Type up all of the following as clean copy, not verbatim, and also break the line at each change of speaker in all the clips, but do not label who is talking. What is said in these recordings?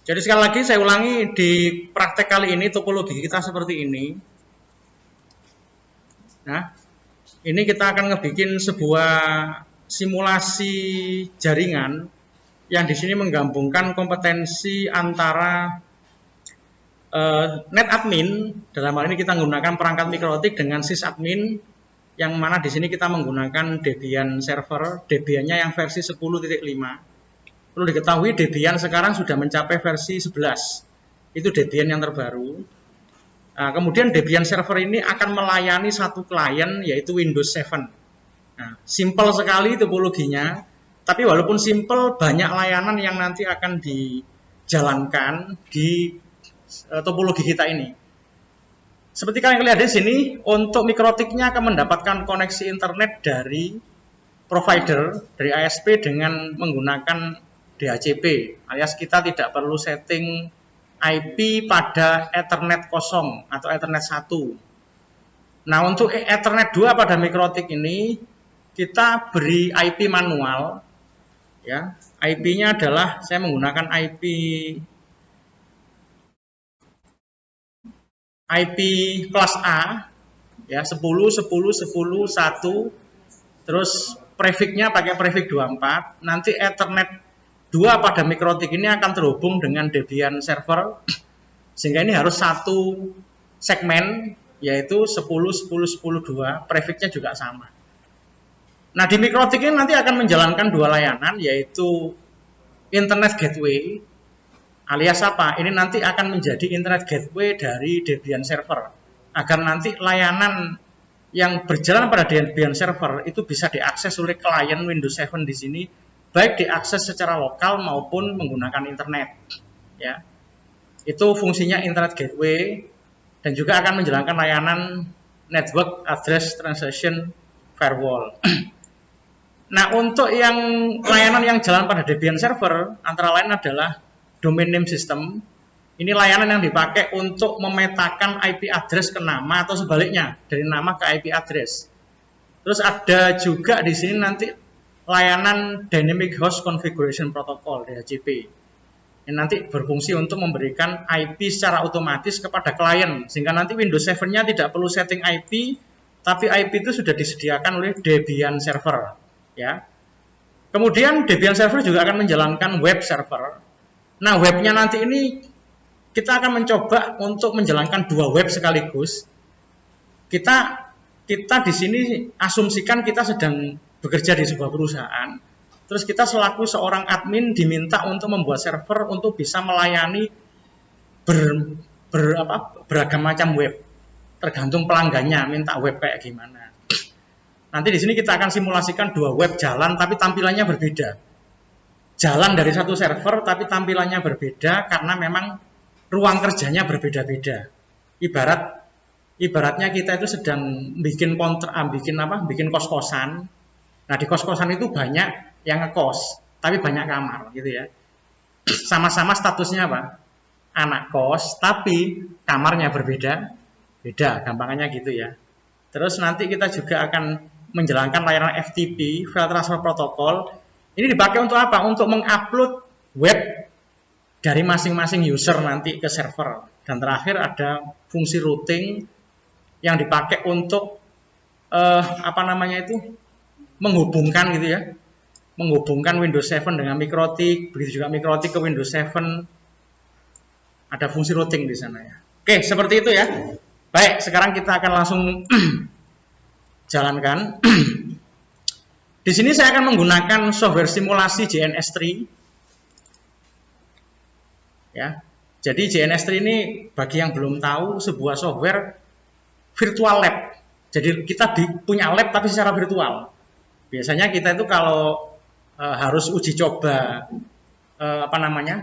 Jadi sekali lagi saya ulangi, di praktek kali ini topologi kita seperti ini. Nah, ini kita akan ngebikin sebuah simulasi jaringan yang di sini menggabungkan kompetensi antara NetAdmin, dalam hal ini kita menggunakan perangkat mikrotik, dengan sysadmin, yang mana di sini kita menggunakan Debian server, Debiannya yang versi 10.5. Perlu diketahui Debian sekarang sudah mencapai versi 11. Itu Debian yang terbaru. Nah, kemudian Debian server ini akan melayani satu klien, yaitu Windows 7. Nah, simple sekali topologinya, tapi walaupun simple, banyak layanan yang nanti akan dijalankan di topologi kita ini. Seperti kalian lihat di sini, untuk mikrotiknya akan mendapatkan koneksi internet dari provider, dari ISP dengan menggunakan DHCP, alias kita tidak perlu setting IP pada Ethernet 0 atau Ethernet 1. Nah, untuk Ethernet 2 pada mikrotik ini kita beri IP manual, ya. IP-nya adalah saya menggunakan IP kelas A, ya, 10 10 10 1, terus prefixnya pakai prefix 24. Nanti Ethernet 2 pada mikrotik ini akan terhubung dengan Debian server, sehingga ini harus satu segmen, yaitu 10 10 10 2, prefixnya juga sama. Nah, di mikrotik ini nanti akan menjalankan dua layanan, yaitu Internet Gateway, alias apa? Ini nanti akan menjadi Internet Gateway dari Debian server, agar nanti layanan yang berjalan pada Debian server itu bisa diakses oleh klien Windows 7 di sini, baik diakses secara lokal maupun menggunakan internet. Ya, itu fungsinya Internet Gateway, dan juga akan menjalankan layanan Network Address Translation Firewall. Nah, untuk yang layanan yang jalan pada Debian server, antara lain adalah Domain Name System. Ini layanan yang dipakai untuk memetakan IP address ke nama atau sebaliknya, dari nama ke IP address. Terus ada juga di sini nanti layanan Dynamic Host Configuration Protocol, DHCP. Ini nanti berfungsi untuk memberikan IP secara otomatis kepada klien, sehingga nanti Windows 7-nya tidak perlu setting IP, tapi IP itu sudah disediakan oleh Debian server. Ya. Kemudian Debian server juga akan menjalankan web server. Nah, webnya nanti ini kita akan mencoba untuk menjalankan dua web sekaligus. Kita di sini asumsikan kita sedang bekerja di sebuah perusahaan. Terus kita selaku seorang admin diminta untuk membuat server untuk bisa melayani beragam macam web. Tergantung pelanggannya minta web kayak gimana. Nanti di sini kita akan simulasikan dua web jalan tapi tampilannya berbeda. Jalan dari satu server tapi tampilannya berbeda karena memang ruang kerjanya berbeda-beda. Ibaratnya kita itu sedang bikin kos-kosan. Nah, di kos-kosan itu banyak yang ngekos, tapi banyak kamar gitu ya. Sama-sama statusnya apa? Anak kos, tapi kamarnya berbeda. Beda, gampangannya gitu ya. Terus nanti kita juga akan menjalankan layanan FTP, File Transfer Protocol. Ini dipakai untuk apa? Untuk mengupload web dari masing-masing user nanti ke server. Dan terakhir ada fungsi routing yang dipakai untuk menghubungkan gitu ya. Menghubungkan Windows 7 dengan mikrotik, begitu juga mikrotik ke Windows 7. Ada fungsi routing di sana ya. Oke, seperti itu ya. Baik, sekarang kita akan langsung jalankan. Di sini saya akan menggunakan software simulasi JNS3. Ya. Jadi JNS3 ini bagi yang belum tahu sebuah software virtual lab. Jadi kita punya lab tapi secara virtual. Biasanya kita itu kalau harus uji coba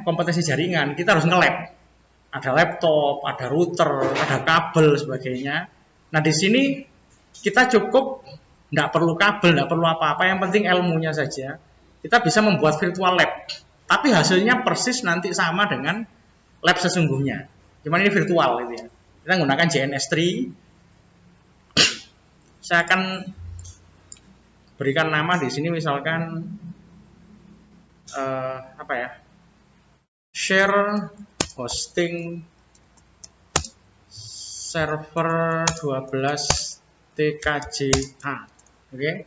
kompetensi jaringan, kita harus nge-lab. Ada laptop, ada router, ada kabel sebagainya. Nah, di sini kita cukup nggak perlu kabel, nggak perlu apa-apa, yang penting ilmunya saja. Kita bisa membuat virtual lab, tapi hasilnya persis nanti sama dengan lab sesungguhnya. Cuman ini virtual gitu ya. Kita menggunakan JNS3. Saya akan berikan nama di sini misalkan share hosting server 12 TKJA. Oke.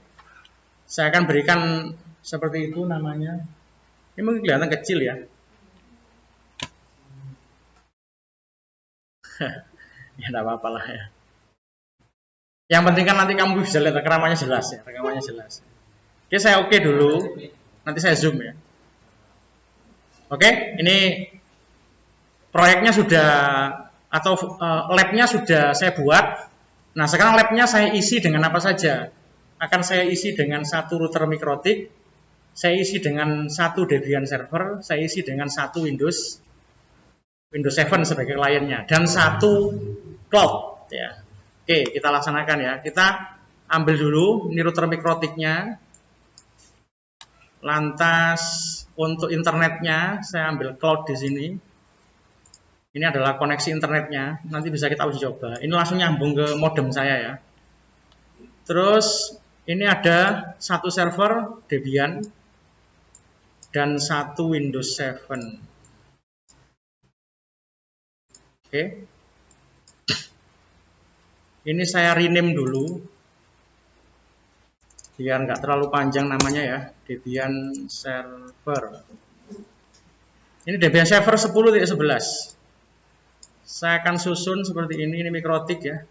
Saya akan berikan seperti itu namanya. Ini mungkin kelihatan kecil ya. Ya enggak apa-apa lah ya. Yang penting kan nanti kamu bisa lihat rekamannya jelas ya, rekamannya jelas. Oke, saya oke dulu. Nanti saya zoom ya. Oke, ini proyeknya sudah atau labnya sudah saya buat. Nah, sekarang labnya saya isi dengan apa saja? Akan saya isi dengan satu router mikrotik, saya isi dengan satu Debian server, saya isi dengan satu Windows 7 sebagai kliennya, dan satu cloud ya. Oke, kita laksanakan ya. Kita ambil dulu ini router mikrotiknya. Lantas untuk internetnya saya ambil cloud di sini. Ini adalah koneksi internetnya. Nanti bisa kita uji coba. Ini langsung nyambung ke modem saya ya. Terus ini ada satu server Debian dan satu Windows 7. Oke. Ini saya rename dulu biar nggak terlalu panjang namanya ya, Debian server. Ini Debian server 10.11. Saya akan susun seperti ini mikrotik ya.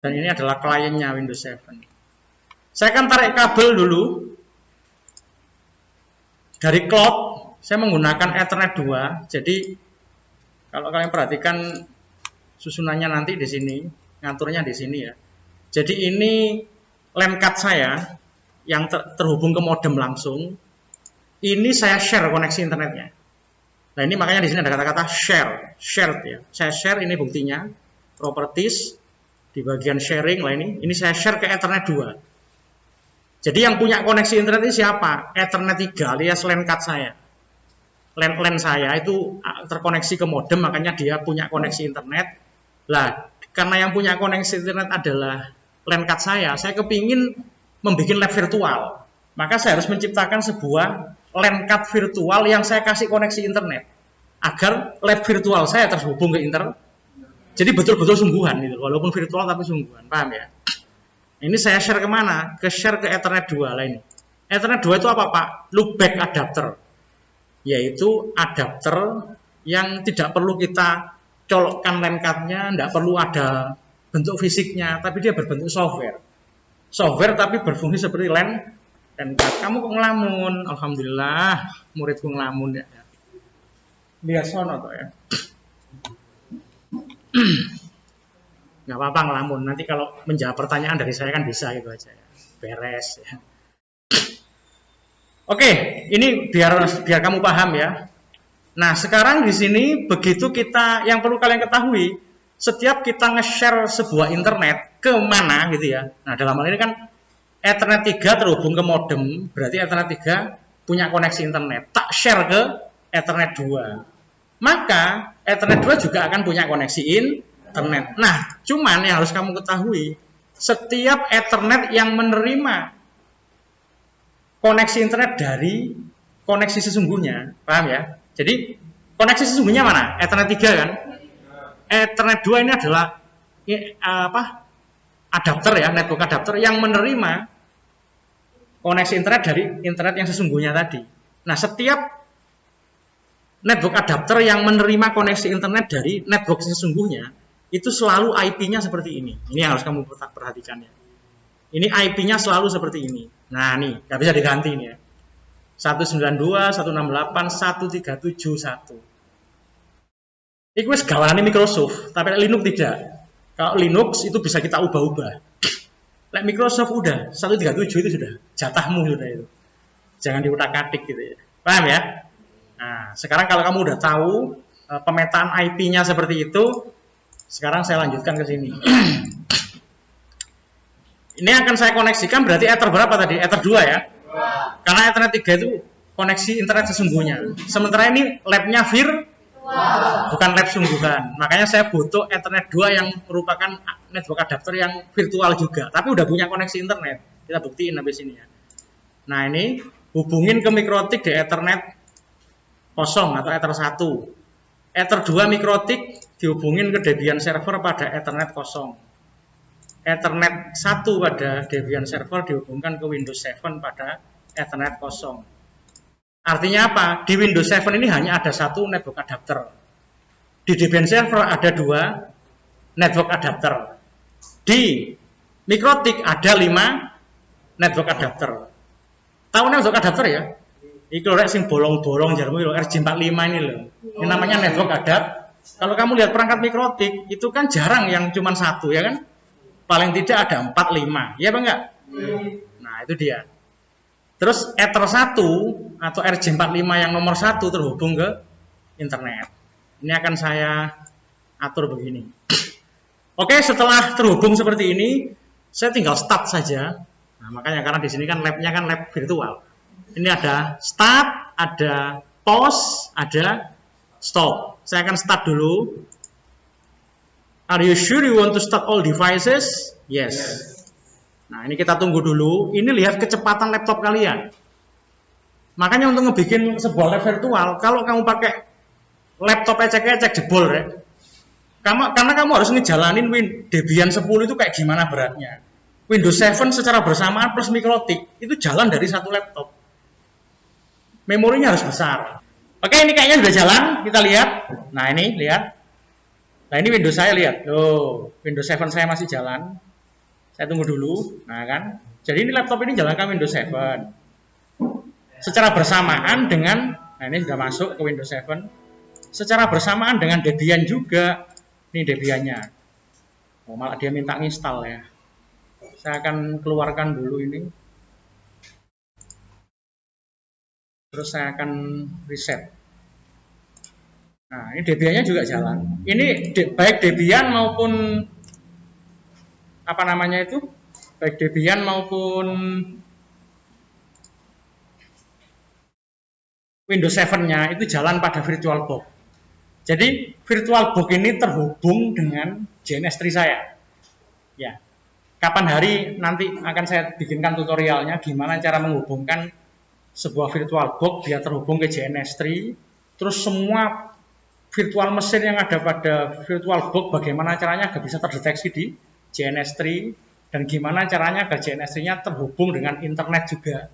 Dan ini adalah kliennya Windows 7. Saya akan tarik kabel dulu dari cloud. Saya menggunakan Ethernet 2. Jadi kalau kalian perhatikan susunannya nanti di sini, ngaturnya di sini ya. Jadi ini LAN card saya yang terhubung ke modem langsung. Ini saya share koneksi internetnya. Nah, ini makanya di sini ada kata-kata shared ya. Saya share, ini buktinya. Properties di bagian sharing lah ini saya share ke Ethernet 2. Jadi yang punya koneksi internet ini siapa? Ethernet 3 alias LAN card saya. LAN saya itu terkoneksi ke modem, makanya dia punya koneksi internet. Lah, karena yang punya koneksi internet adalah LAN card saya kepingin membuat lab virtual. Maka saya harus menciptakan sebuah LAN card virtual yang saya kasih koneksi internet. Agar lab virtual saya terhubung ke internet. Jadi betul-betul sungguhan gitu. Walaupun virtual tapi sungguhan. Paham ya? Ini saya share kemana? Share ke Ethernet 2 lah ini. Ethernet 2 itu apa Pak? Loopback adapter. Yaitu adapter yang tidak perlu kita colokkan LAN card-nya, tidak perlu ada bentuk fisiknya, tapi dia berbentuk software. Software tapi berfungsi seperti LAN card. Kamu kok ngelamun? Alhamdulillah, muridku ngelamun ya. Lihat sono toh ya. Nggak apa-apa ngelamun. Nanti kalau menjawab pertanyaan dari saya kan bisa gitu aja ya. Beres ya. Oke, ini biar kamu paham ya. Nah, sekarang di sini begitu kita, yang perlu kalian ketahui, setiap kita nge-share sebuah internet ke mana gitu ya. Nah, dalam hal ini kan Ethernet 3 terhubung ke modem, berarti Ethernet 3 punya koneksi internet. Tak share ke Ethernet 2. Maka Ethernet 2 juga akan punya koneksi internet. Nah, cuman yang harus kamu ketahui, setiap Ethernet yang menerima koneksi internet dari koneksi sesungguhnya, paham ya? Jadi koneksi sesungguhnya mana? Ethernet 3 kan? Ethernet 2 ini adalah adapter ya, network adapter yang menerima koneksi internet dari internet yang sesungguhnya tadi. Nah, setiap network adapter yang menerima koneksi internet dari network sesungguhnya itu selalu IP-nya seperti ini. Ini yang harus kamu perhatikan ya. Ini IP-nya selalu seperti ini. Nah, nih, nggak bisa diganti nih ya. 192.168.137.1. Ini wis gawanane Microsoft, tapi Linux tidak. Kalau Linux itu bisa kita ubah-ubah. Like Microsoft udah 137 itu sudah jatahmu sudah itu. Jangan diutak-atik gitu ya. Paham ya? Nah, sekarang kalau kamu udah tahu pemetaan IP-nya seperti itu, sekarang saya lanjutkan ke sini. Ini akan saya koneksikan berarti Ether berapa tadi? Ether 2 ya. Karena Ethernet 3 itu koneksi internet sesungguhnya. Sementara ini labnya bukan lab sungguhan. Makanya saya butuh Ethernet 2 yang merupakan network adapter yang virtual juga. Tapi udah punya koneksi internet. Kita buktiin habis ini ya. Nah, ini hubungin ke mikrotik di Ethernet kosong atau Ether 1. Ether 2 mikrotik dihubungin ke Debian server pada Ethernet kosong. Ethernet 1 pada Debian server dihubungkan ke Windows 7 pada Ethernet kosong. Artinya apa? Di Windows 7 ini hanya ada satu network adapter. Di Debian server ada 2 network adapter. Di mikrotik ada 5 network adapter. Tahu network adapter ya? Itu rek sing bolong-bolong jarmu RJ45 ini loh. Ini namanya network adapter. Kalau kamu lihat perangkat mikrotik itu kan jarang yang cuma satu ya kan? Paling tidak ada 4, 5. Ya apa enggak? Nah, itu dia. Terus Ether 1 atau RJ45 yang nomor 1 terhubung ke internet. Ini akan saya atur begini. Oke, setelah terhubung seperti ini, saya tinggal start saja. Nah, makanya karena di sini kan labnya kan lab virtual. Ini ada start, ada pause, ada stop. Saya akan start dulu. Are you sure you want to start all devices? Yes. Nah, ini kita tunggu dulu. Ini lihat kecepatan laptop kalian. Makanya untuk ngebikin sebuah lab virtual, kalau kamu pakai laptop ecek-ecek jebol, ya. Karena kamu harus ngejalanin Debian 10 itu kayak gimana beratnya. Windows 7 secara bersamaan plus mikrotik itu jalan dari satu laptop. Memorinya harus besar. Oke, ini kayaknya sudah jalan. Kita lihat. Nah, ini lihat. Nah, ini Windows saya lihat. Tuh, Windows 7 saya masih jalan. Saya tunggu dulu. Nah, kan. Jadi ini laptop ini jalankan Windows 7. Secara bersamaan dengan, nah ini sudah masuk ke Windows 7. Secara bersamaan dengan Debian juga. Ini Debiannya. Oh, malah dia minta install ya. Saya akan keluarkan dulu ini. Terus saya akan reset. Nah, ini Debiannya juga jalan. Ini baik Debian maupun apa namanya itu? Baik Debian maupun Windows 7-nya itu jalan pada VirtualBox. Jadi VirtualBox ini terhubung dengan JNS3 saya. Ya. Kapan hari nanti akan saya bikinkan tutorialnya gimana cara menghubungkan sebuah VirtualBox biar terhubung ke JNS3. Terus semua virtual mesin yang ada pada VirtualBox bagaimana caranya agar bisa terdeteksi di JNS3 dan gimana caranya agar JNS3-nya terhubung dengan internet juga.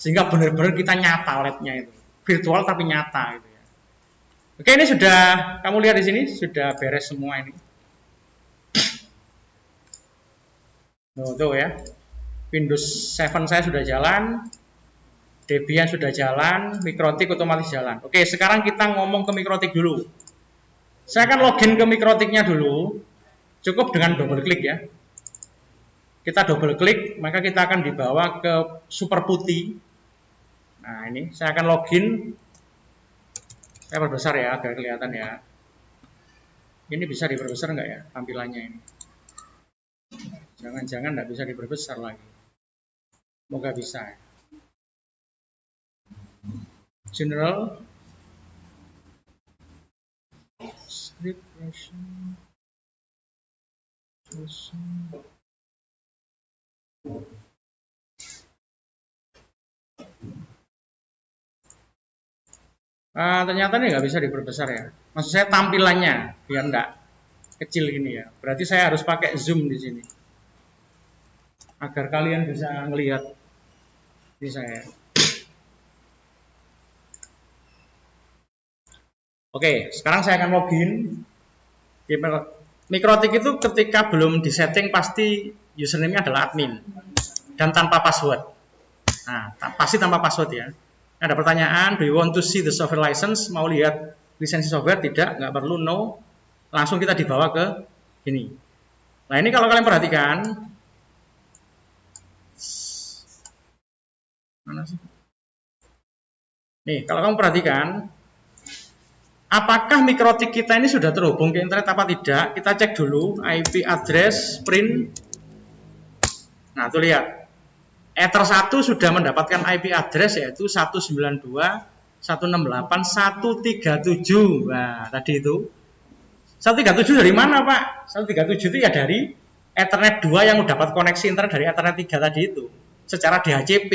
Sehingga benar-benar kita nyata labnya itu. Virtual tapi nyata gitu ya. Oke, ini sudah kamu lihat di sini sudah beres semua ini. Tuh ya. Windows 7 saya sudah jalan. Debian sudah jalan, mikrotik otomatis jalan. Oke, sekarang kita ngomong ke mikrotik dulu. Saya akan login ke mikrotiknya dulu. Cukup dengan double klik ya. Kita double klik, maka kita akan dibawa ke super putih. Nah, ini saya akan login. Saya perbesar ya, agar kelihatan ya. Ini bisa diperbesar nggak ya tampilannya ini? Jangan-jangan nggak bisa diperbesar lagi. Semoga bisa ya. General script version. Ternyata ini nggak bisa diperbesar ya. Maksud saya tampilannya biar nggak kecil gini ya. Berarti saya harus pakai zoom di sini agar kalian bisa ngelihat ini saya. Oke, sekarang saya akan login. Mikrotik itu ketika belum disetting pasti username-nya adalah admin dan tanpa password. Nah, pasti tanpa password ya. Ada pertanyaan, do you want to see the software license? Mau lihat lisensi software? Tidak, nggak perlu, no. Langsung kita dibawa ke ini. Nah, ini kalau kalian perhatikan, mana sih? Nih, kalau kamu perhatikan, apakah mikrotik kita ini sudah terhubung ke internet apa tidak? Kita cek dulu IP address print. Nah, tuh lihat. Ether 1 sudah mendapatkan IP address yaitu 192.168.137. Nah, tadi itu. 137 dari mana, Pak? 137 itu ya dari Ethernet 2 yang dapat koneksi internet dari Ethernet 3 tadi itu. Secara DHCP.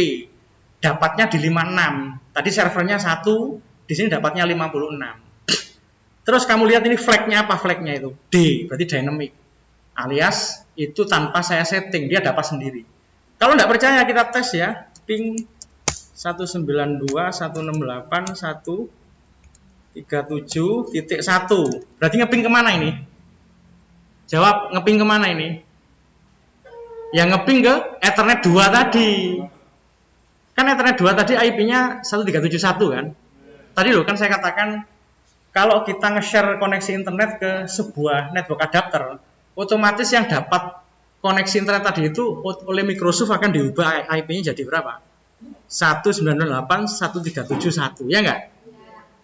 Dapatnya di 56. Tadi servernya 1, di sini dapatnya 56. Terus kamu lihat ini flagnya apa? Flagnya itu D, berarti dynamic. Alias itu tanpa saya setting, dia dapat sendiri. Kalau nggak percaya kita tes ya, ping 192.168.137.1. Berarti ngeping kemana ini? Jawab, ngeping kemana ini? Yang ngeping ke Ethernet 2 tadi. Kan Ethernet 2 tadi IP-nya 1371 kan? Tadi loh kan saya katakan kalau kita nge-share koneksi internet ke sebuah network adapter, otomatis yang dapat koneksi internet tadi itu oleh Microsoft akan diubah IP-nya jadi berapa? 198.137.1, ya enggak?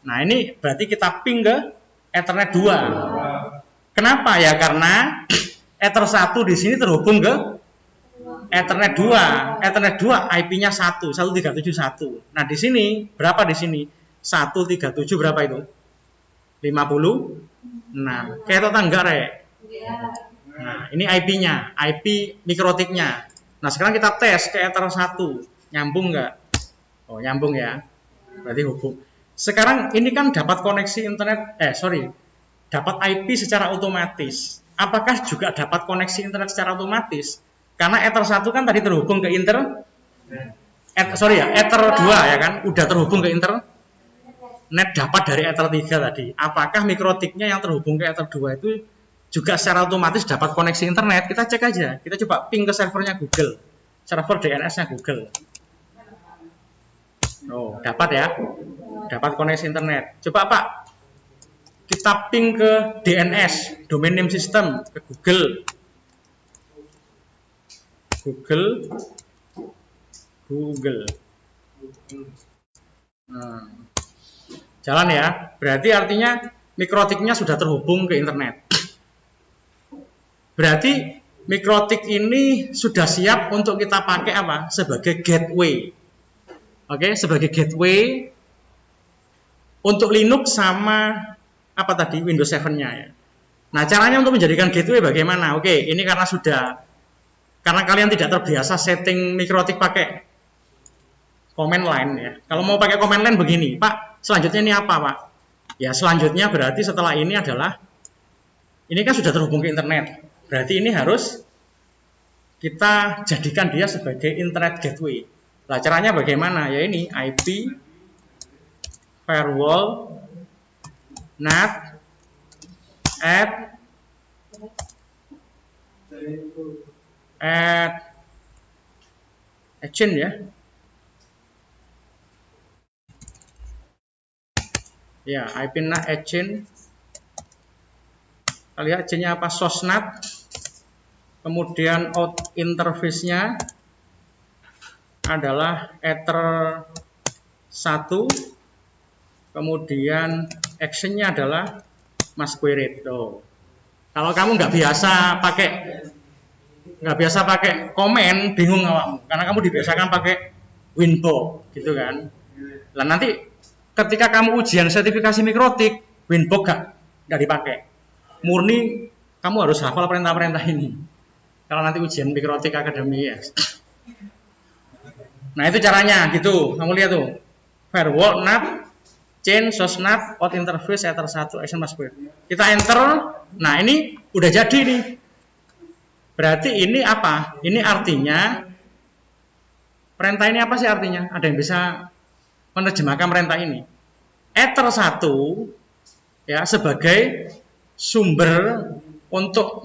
Nah, ini berarti kita ping ke Ethernet 2. Kenapa ya? Karena Ether 1 di sini terhubung ke Ethernet 2. Ethernet 2 IP-nya 1.137.1. Nah, di sini berapa di sini? 137 berapa itu? 56. Kayak atau enggak, Rek? Nah, ini IP-nya, IP mikrotiknya. Nah, sekarang kita tes ke Ether 1. Nyambung enggak? Oh, nyambung ya. Berarti hubung. Sekarang ini kan dapat koneksi internet, dapat IP secara otomatis. Apakah juga dapat koneksi internet secara otomatis? Karena Ether 1 kan tadi terhubung ke Ether 2 ya kan? Udah terhubung ke internet dapat dari Ether 3 tadi. Apakah mikrotiknya yang terhubung ke Ether 2 itu juga secara otomatis dapat koneksi internet? Kita cek aja. Kita coba ping ke servernya Google. Server DNS-nya Google. Oh, dapat ya. Dapat koneksi internet. Coba Pak, kita ping ke DNS, domain name system, ke Google. Nah, jalan ya. Berarti artinya mikrotiknya sudah terhubung ke internet. Berarti mikrotik ini sudah siap untuk kita pakai apa? Sebagai gateway. Oke, sebagai gateway untuk Linux sama apa tadi? Windows 7-nya ya. Nah, caranya untuk menjadikan gateway bagaimana? Oke, ini karena kalian tidak terbiasa setting mikrotik pakai command line ya. Kalau mau pakai command line begini, Pak, selanjutnya ini apa, Pak? Ya, selanjutnya berarti setelah ini adalah ini kan sudah terhubung ke internet. Berarti ini harus kita jadikan dia sebagai internet gateway. Nah, caranya bagaimana? Ya ini IP firewall NAT add agent ya. Ya, IP NAT agent. Kita lihat agentnya apa? Sosnat. Kemudian out interface-nya adalah Ether 1. Kemudian action-nya adalah masquerade. Tuh. Kalau kamu nggak biasa pakai komen, bingung awakmu. Karena kamu dibiasakan pakai Winbox, gitu kan. Nah, nanti ketika kamu ujian sertifikasi mikrotik, Winbox nggak dipakai. Murni kamu harus hafal perintah-perintah ini. Kalau nanti ujian mikrotik akademi ya. Nah, itu caranya gitu. Kamu lihat tuh. Firewall NAT chain sosnat out interface Ether 1 action masquerade. Kita enter. Nah, ini udah jadi nih. Berarti ini apa? Ini artinya perintah ini apa sih artinya? Ada yang bisa menerjemahkan perintah ini? Ether 1 ya sebagai sumber untuk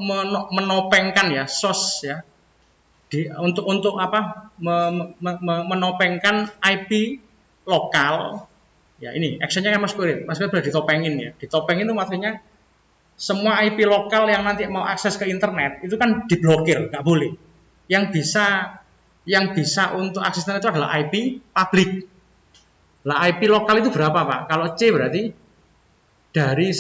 menopengkan ya sos ya. Untuk apa? Menopengkan IP lokal. Ya ini actionnya kan masquerade sudah ditopengin ya. Ditopengin itu maksudnya semua IP lokal yang nanti mau akses ke internet itu kan diblokir, nggak boleh. Yang bisa untuk akses internet itu adalah IP publik. Lah IP lokal itu berapa, Pak? Kalau C berarti dari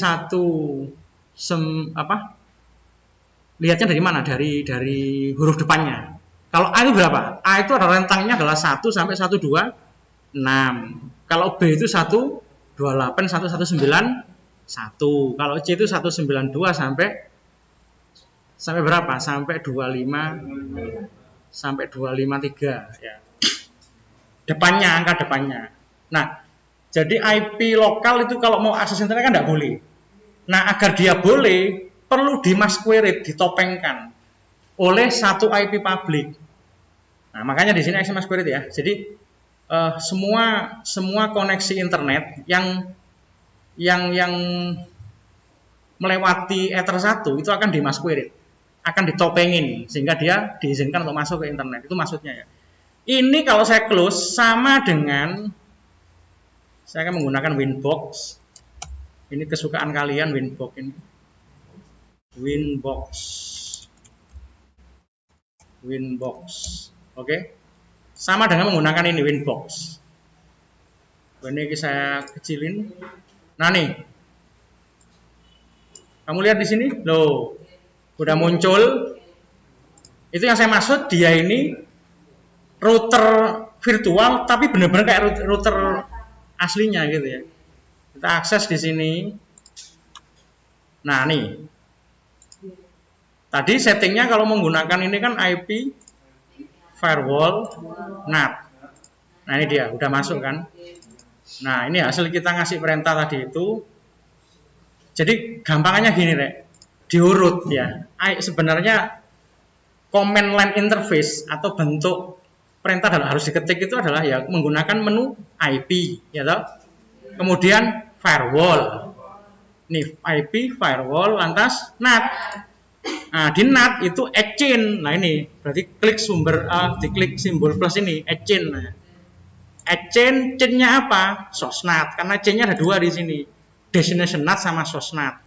lihatnya dari mana? Dari huruf depannya. Kalau A itu berapa? A itu adalah rentangnya adalah 1 sampai 126. Kalau B itu 128, 119, 1. Kalau C itu 192 sampai berapa? Sampai 253 ya. Angka depannya. Nah, Jadi IP lokal itu kalau mau akses internet kan nggak boleh. Nah, agar dia boleh, perlu dimasquerade, ditopengkan oleh satu IP publik. Nah, makanya di sini access masquerade ya. Jadi semua koneksi internet yang melewati Ether 1 itu akan dimasquerade, akan ditopengin sehingga dia diizinkan untuk masuk ke internet. Itu maksudnya ya. Ini kalau saya close sama dengan saya akan menggunakan Winbox. Ini kesukaan kalian Winbox ini. Winbox. Oke. Sama dengan menggunakan ini Winbox. Ini saya kecilin. Nah nih. Kamu lihat di sini? Loh. Udah muncul. Itu yang saya maksud, dia ini router virtual tapi benar-benar kayak router aslinya gitu ya. Kita akses di sini. Nah, nih. Tadi settingnya kalau menggunakan ini kan IP firewall NAT. Nah, ini dia, udah masuk kan. Nah, ini hasil kita ngasih perintah tadi itu. Jadi gampangannya gini, Rek. Diurut ya. Sebenarnya command line interface atau bentuk perintah harus diketik itu adalah ya menggunakan menu IP, ya toh. Kemudian firewall. Nih, IP firewall lantas NAT. Nah, di NAT itu exchange. Nah, ini berarti klik diklik simbol plus ini, exchange. Nah, exchange chain-nya apa? Sosnat. Karena chain-nya ada dua di sini. Destination NAT sama sosnat.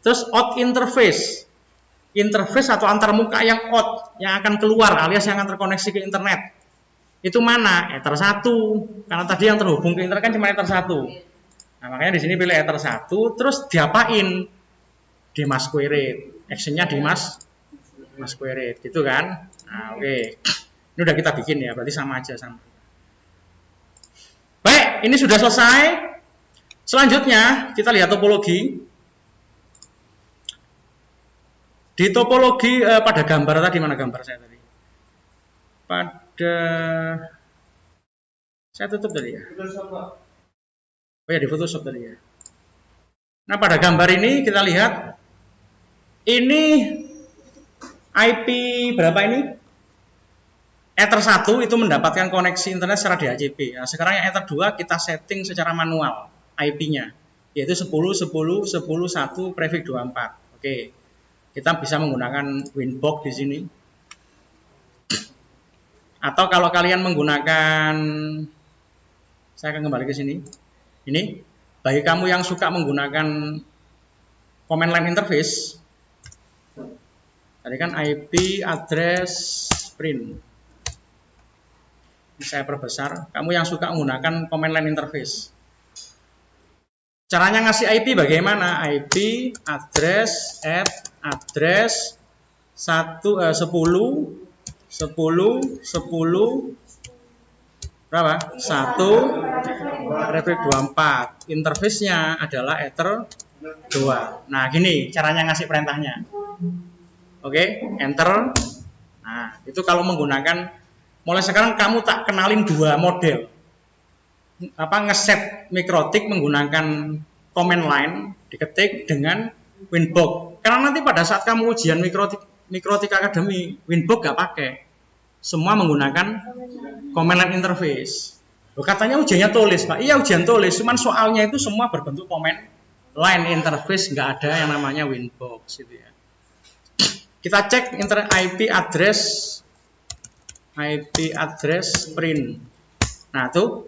Terus out interface. Interface atau antarmuka yang out, yang akan keluar alias yang akan terkoneksi ke internet. Itu mana? Ether 1. Karena tadi yang terhubung ke internet kan cuma Ether 1. Nah, makanya di sini pilih Ether 1, terus diapain? Dimasquerade. Action-nya dimasquerade, gitu kan? Nah, oke. Ini udah kita bikin ya, berarti sama aja sama. Baik, ini sudah selesai. Selanjutnya kita lihat topologi. Di topologi pada gambar tadi, mana gambar saya tadi? Saya tutup tadi ya. Oh ya, di Photoshop tadi ya. Nah, pada gambar ini kita lihat ini IP berapa ini? Ether 1 itu mendapatkan koneksi internet secara DHCP. Nah, sekarang yang Ether 2 kita setting secara manual IP-nya, yaitu 10.10.10.1 prefix 24. Oke. Kita bisa menggunakan Winbox di sini. Atau kalau kalian menggunakan, saya akan kembali ke sini. Ini bagi kamu yang suka menggunakan command line interface, tadi kan IP address print. Ini saya perbesar. Kamu yang suka menggunakan command line interface, caranya ngasih IP bagaimana? IP address address 10 berapa? 1 prefix 24. Interface-nya adalah Ether 2. Nah, gini caranya ngasih perintahnya. Oke, enter. Nah, itu kalau menggunakan, mulai sekarang kamu tak kenalin dua model. Ngeset mikrotik menggunakan command line diketik dengan Winbox. Karena nanti pada saat kamu ujian mikrotik Academy, Winbox gak pakai. Semua menggunakan command line interface. Loh, katanya ujiannya tulis, Pak. Iya, ujian tulis, cuman soalnya itu semua berbentuk command line interface, nggak ada yang namanya Winbox gitu ya. Kita cek IP address print. Nah, tuh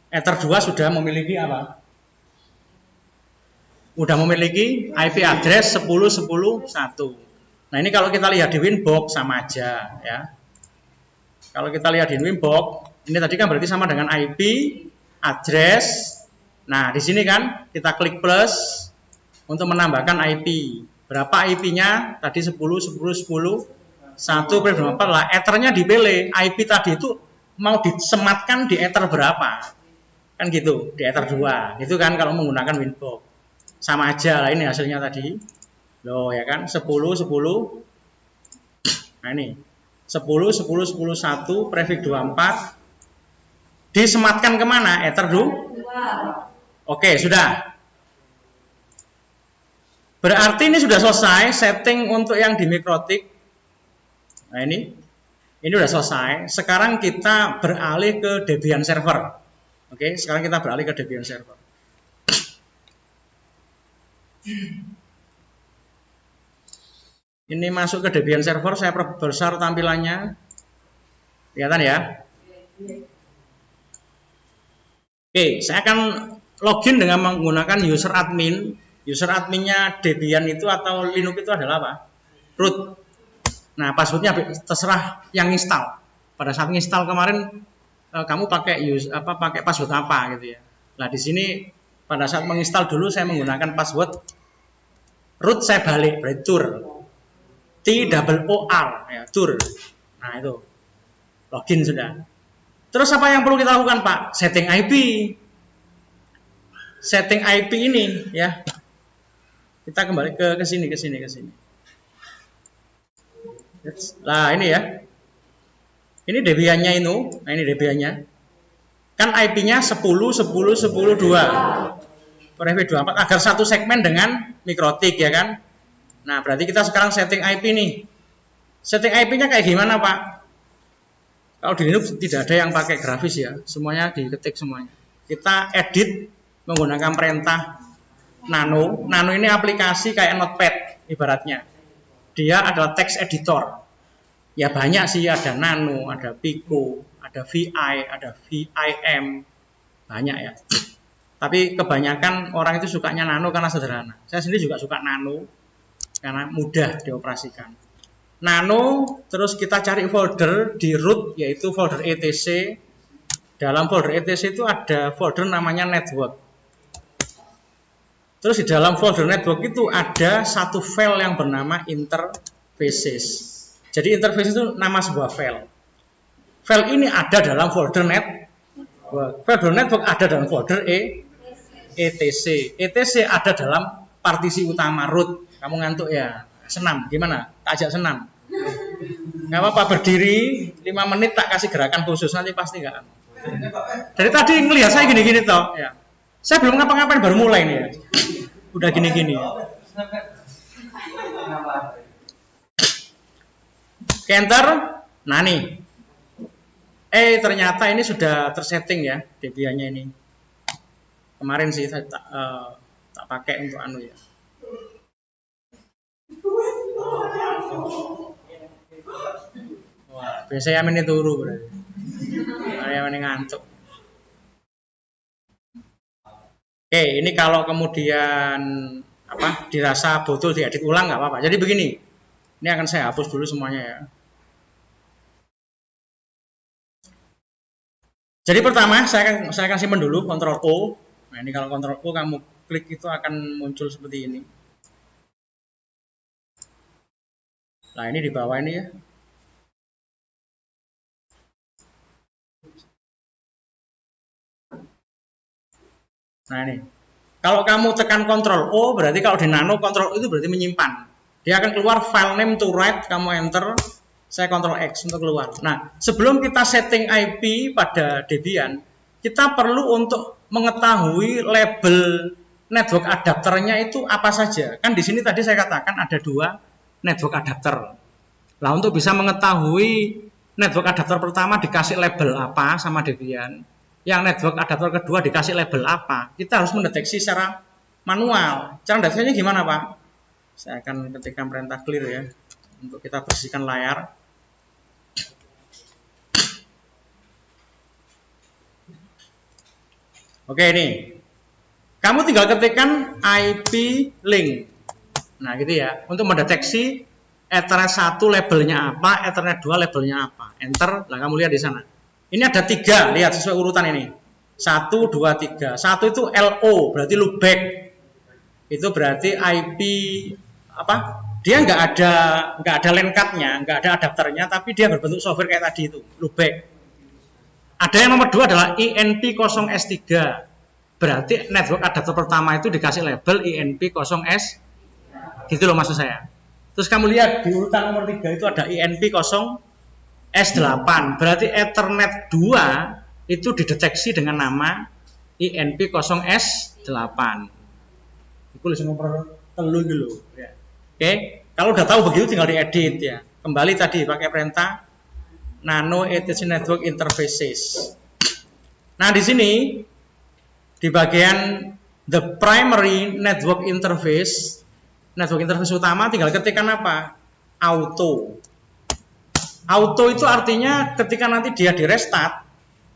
Ether 2 sudah memiliki apa? Udah memiliki IP address 10.10.1. Nah, ini kalau kita lihat di Winbox sama aja ya. Kalau kita lihat di Winbox, ini tadi kan berarti sama dengan IP address. Nah, di sini kan kita klik plus untuk menambahkan IP. Berapa IP-nya? Tadi 10.10.10.1 prefix 24 lah. Ethernya dipilih. IP tadi itu mau disematkan di Ether berapa? Kan gitu, di Ether 2. Gitu kan kalau menggunakan Winbox. Sama aja lah, ini hasilnya tadi. Loh ya kan, 10. Nah, ini 10.10.10.1 prefix 24. disematkan kemana? Ether 2. Oke, sudah. Berarti ini sudah selesai setting untuk yang di Mikrotik. Nah ini sudah selesai. Sekarang kita beralih ke Debian server. Oke, sekarang kita beralih ke Debian server. Ini masuk ke Debian server, saya perbesar tampilannya. Kelihatan ya? Oke, saya akan login dengan menggunakan user admin. User adminnya Debian itu atau Linux itu adalah apa? Root. Nah, passwordnya terserah yang install. Pada saat install kemarin kamu pakai password apa gitu ya. Nah, di sini pada saat menginstal dulu saya menggunakan password root, saya balik berarti tour. TOOR ya, tour. Nah, itu. Login sudah. Terus apa yang perlu kita lakukan, Pak? Setting IP. Setting IP ini ya. Kita kembali ke sini. Nah, ini ya. Ini Debiannya itu. Nah, ini Debiannya. Kan IP-nya 10.10.10.2. Prefix 24 agar satu segmen dengan Mikrotik ya kan. Nah, berarti kita sekarang setting IP nih. Setting IP-nya kayak gimana, Pak? Kalau di Linux tidak ada yang pakai grafis ya. Semuanya diketik semuanya. Kita edit menggunakan perintah nano. Nano ini aplikasi kayak Notepad ibaratnya. Dia adalah text editor. Ya banyak sih, ada nano, ada pico, ada VI, ada VIM. Banyak ya. Tapi kebanyakan orang itu sukanya nano karena sederhana. Saya sendiri juga suka nano karena mudah dioperasikan. Nano, terus kita cari folder di root yaitu folder etc. Dalam folder etc itu ada folder namanya network. Terus di dalam folder network itu ada satu file yang bernama interfaces. Jadi interface itu nama sebuah file. File ini ada dalam folder network. Folder network ada dalam folder etc. etc ada dalam partisi utama root. Kamu ngantuk ya? Senam, gimana? Tak ajak senam. Nggak apa-apa, berdiri 5 menit tak kasih gerakan khusus, nanti pasti nggak. Dari tadi ngelihat saya gini-gini toh. Ya. Saya belum ngapa-ngapain, baru mulai nih ya. Udah gini-gini. Enter. Nah nih. Ternyata ini sudah tersetting ya Debiannya ini. Kemarin sih saya tak pakai untuk anu ya. Wah, biasanya ini turu berarti. Saya ini ngantuk. Oke, ini kalau kemudian dirasa betul diedit ulang nggak apa-apa. Jadi begini, ini akan saya hapus dulu semuanya ya. Jadi pertama saya akan simpan dulu Ctrl O. Nah ini kalau Ctrl O kamu klik itu akan muncul seperti ini. Nah ini di bawah ini ya. Nah ini, kalau kamu tekan Ctrl O, berarti kalau di nano Ctrl O itu berarti menyimpan. Dia akan keluar file name to write, kamu enter, saya Ctrl X untuk keluar. Nah, sebelum kita setting IP pada Debian, kita perlu untuk mengetahui label network adapternya itu apa saja. Kan di sini tadi saya katakan ada 2 network adapter. Nah, untuk bisa mengetahui network adapter pertama dikasih label apa sama Debian, yang network adapter kedua dikasih label apa, kita harus mendeteksi secara manual. Cara mendeteksinya gimana, Pak? Saya akan ketikkan perintah clear ya, untuk kita bersihkan layar. Oke, ini. Kamu tinggal ketikkan IP link. Nah, gitu ya. Untuk mendeteksi Ethernet 1 labelnya apa, Ethernet 2 labelnya apa. Enter, lah kamu lihat di sana. Ini ada 3, lihat sesuai urutan ini. 1, 2, 3. 1 itu LO, berarti loopback. Itu berarti IP Dia nggak ada LAN card-nya, nggak ada adapternya, tapi dia berbentuk software kayak tadi itu, loopback. Ada yang nomor 2 adalah INP0S3. Berarti network adapter pertama itu dikasih label INP0S. Gitu loh maksud saya. Terus kamu lihat di urutan nomor 3 itu ada INP0S8. Berarti Ethernet 2 itu dideteksi dengan nama INP0S8. Itu langsung nomor telu gitu ya. Oke, kalau udah tahu begitu tinggal diedit ya. Kembali tadi pakai perintah nano etc network interfaces. Nah, di sini di bagian the primary network interface utama tinggal ketikkan apa? Auto. Auto itu artinya ketika nanti dia di restart,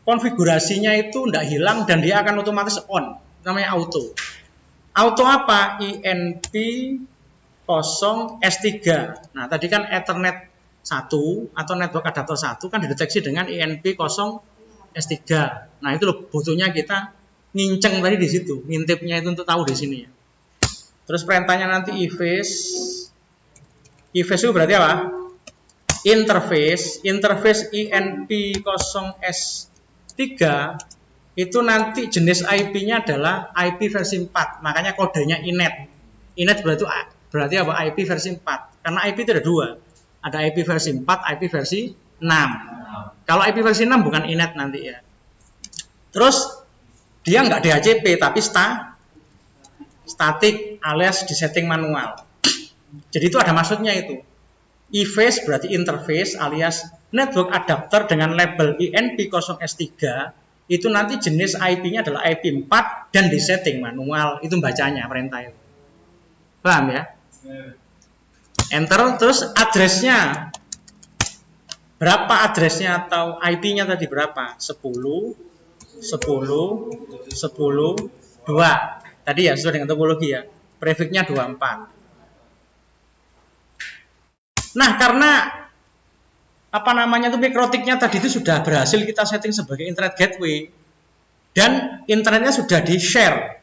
konfigurasinya itu tidak hilang dan dia akan otomatis on. Namanya auto. Auto apa? INP 0S3. Nah, tadi kan Ethernet 1 atau network adapter 1 kan dideteksi dengan INP 0S3. Nah, itu loh butuhnya kita nginceng tadi di situ, ngintipnya itu untuk tahu di sini ya. Terus perintahnya nanti IFACE. IFACE itu berarti apa? Interface INP 0S3 itu nanti jenis IP-nya adalah IP versi 4, makanya kodenya INET. INET berarti apa? IP versi 4. Karena IP itu ada dua. Ada IP versi 4, IP versi 6. Kalau IP versi 6 bukan INET nanti ya. Terus dia nggak DHCP tapi statik alias disetting manual. Jadi itu ada maksudnya itu. IFACE berarti interface alias network adapter dengan label INP 0S3 itu nanti jenis IP-nya adalah IP 4 dan disetting manual. Itu bacanya perintah itu. Paham ya? Enter, terus address-nya. Berapa address-nya atau IP-nya tadi berapa? 10, 2. Tadi ya sesuai dengan topologi ya. Prefix-nya 24. Nah, karena apa namanya itu mikrotiknya tadi itu sudah berhasil kita setting sebagai internet gateway dan internetnya sudah di-share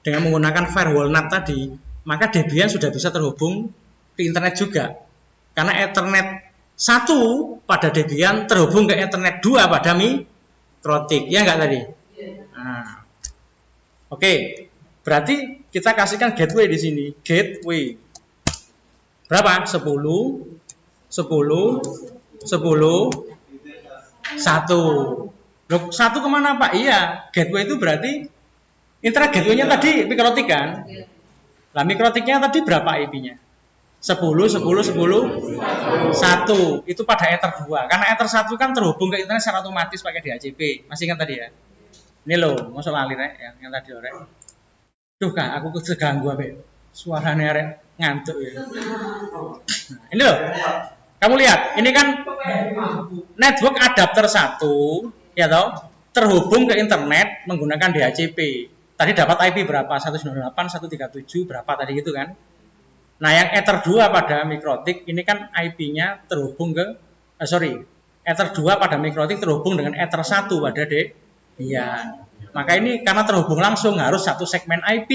dengan menggunakan firewall NAT tadi, maka Debian sudah bisa terhubung ke internet juga. Karena Ethernet 1 pada Debian terhubung ke Ethernet 2 pada mikrotik. Ya enggak tadi? Nah. Oke. Berarti kita kasihkan gateway di sini. Gateway. Berapa? 10, 1. Loh, 1 kemana Pak? Iya, gateway itu berarti internet gateway-nya tadi mikrotik kan? Lah mikrotiknya tadi berapa IP-nya? 10, 1. Itu pada Ether 2. Karena Ether 1 kan terhubung ke internet secara otomatis pakai DHCP. Masih ingat tadi ya? Ini loh, masuk lali rek yang tadi rek. Duh Kak, aku keganggu abe. Suaranya rek ngantuk ya. Nah, ini loh. Kamu lihat, ini kan network adapter 1 ya toh, terhubung ke internet menggunakan DHCP. Tadi dapat IP berapa? 198, 137 berapa tadi gitu kan? Nah, yang Ether 2 pada mikrotik ini kan IP-nya terhubung ke Ether 2 pada mikrotik terhubung dengan Ether 1 pada Debian. Maka ini karena terhubung langsung harus satu segmen IP.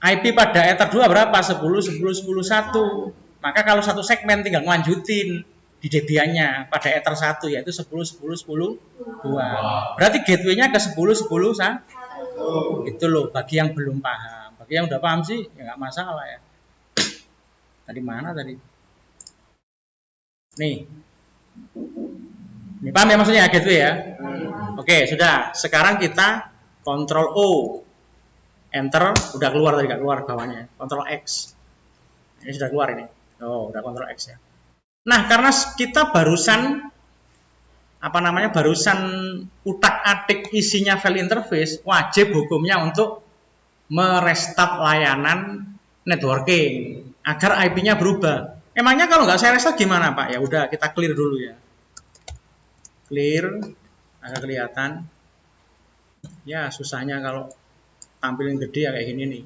IP pada Ether 2 berapa? 10, 1. Maka kalau satu segmen tinggal melanjutin di Debiannya pada Ether 1 yaitu 10, 2. Berarti gateway-nya ke 10, 1. Itu loh bagi yang belum paham. Bagi yang udah paham sih ya nggak masalah ya. Tadi mana tadi? Nih. Ini paham ya maksudnya gateway ya? Oke, sudah. Sekarang kita Ctrl O. Enter, udah keluar tadi, nggak keluar bawahnya. Ctrl X. Ini sudah keluar ini. Oh, udah Ctrl X ya. Nah, karena kita barusan barusan utak-atik isinya file interface, wajib hukumnya untuk merestart layanan networking agar IP-nya berubah. Emangnya kalau nggak saya restart gimana Pak? Ya udah kita clear dulu ya. Clear, agak kelihatan. Ya susahnya kalau tampilin gede ya kayak gini nih.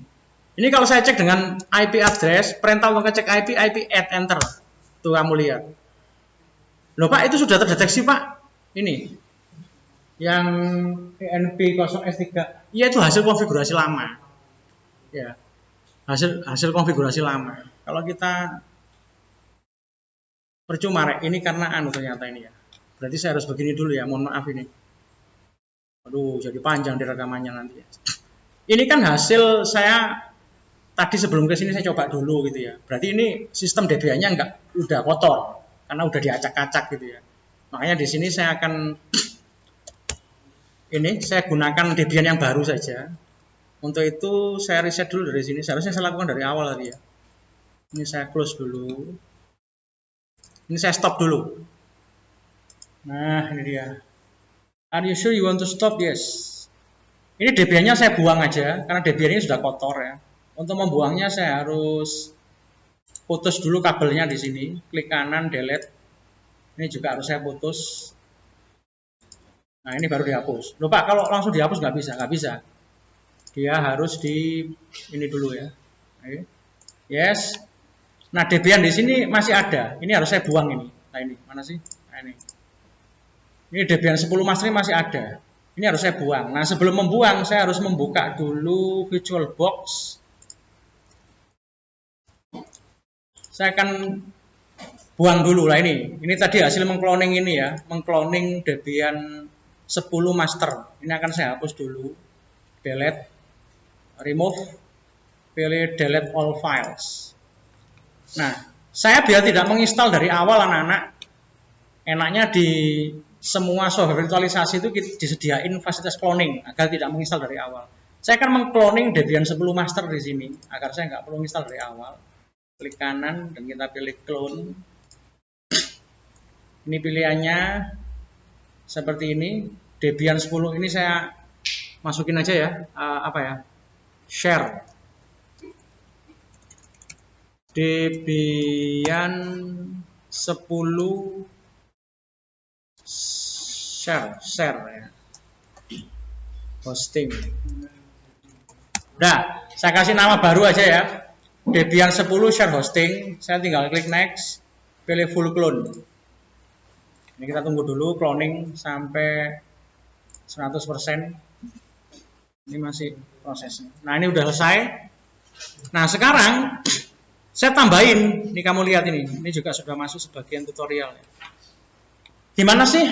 Ini kalau saya cek dengan IP address, perintah untuk ngecek IP add enter. Tuh kamu lihat. Loh Pak, itu sudah terdeteksi Pak. Ini. Yang INP 0S3. Iya itu hasil konfigurasi lama. Ya. Hasil konfigurasi lama. Kalau kita percuma ini karena ternyata ini ya. Berarti saya harus begini dulu ya, mohon maaf ini. Aduh, jadi panjang di rekamannya nanti ya. Ini kan hasil saya tadi sebelum ke sini saya coba dulu gitu ya. Berarti ini sistem Debian-nya udah kotor karena udah diacak-acak gitu ya. Makanya di sini saya akan ini saya gunakan Debian yang baru saja. Untuk itu saya reset dulu dari sini. Seharusnya saya lakukan dari awal tadi ya. Ini saya close dulu. Ini saya stop dulu. Nah, ini dia. Are you sure you want to stop? Yes. Ini Debiannya saya buang aja karena Debian ini sudah kotor ya. Untuk membuangnya saya harus putus dulu kabelnya di sini. Klik kanan, delete. Ini juga harus saya putus. Nah, ini baru dihapus. Loh Pak, kalau langsung dihapus nggak bisa, nggak bisa. Dia harus di ini dulu ya. Oke. Yes. Nah, Debian di sini masih ada. Ini harus saya buang ini. Nah, ini mana sih? Nah, ini. Ini Debian 10 Master ini masih ada. Ini harus saya buang. Nah, sebelum membuang, saya harus membuka dulu VirtualBox. Saya akan buang dulu lah ini. Ini tadi hasil mengcloning ini ya, mengcloning Debian 10 Master. Ini akan saya hapus dulu. Delete, remove, pilih delete all files. Nah, saya biar tidak menginstal dari awal anak-anak, enaknya di semua software virtualisasi itu disediain fasilitas cloning agar tidak menginstal dari awal. Saya akan mengcloning Debian 10 Master di sini agar saya nggak perlu install dari awal. Klik kanan dan kita pilih clone. Ini pilihannya seperti ini. Debian 10 ini saya masukin aja ya, apa ya? Share. Debian 10 share ya. Hosting. Udah, saya kasih nama baru aja ya. Debian 10 share hosting. Saya tinggal klik next, pilih full clone. Ini kita tunggu dulu cloning sampai 100%. Ini masih prosesnya. Nah, ini udah selesai. Nah, sekarang saya tambahin. Ini kamu lihat ini. Ini juga sudah masuk sebagian tutorial ya. Gimana sih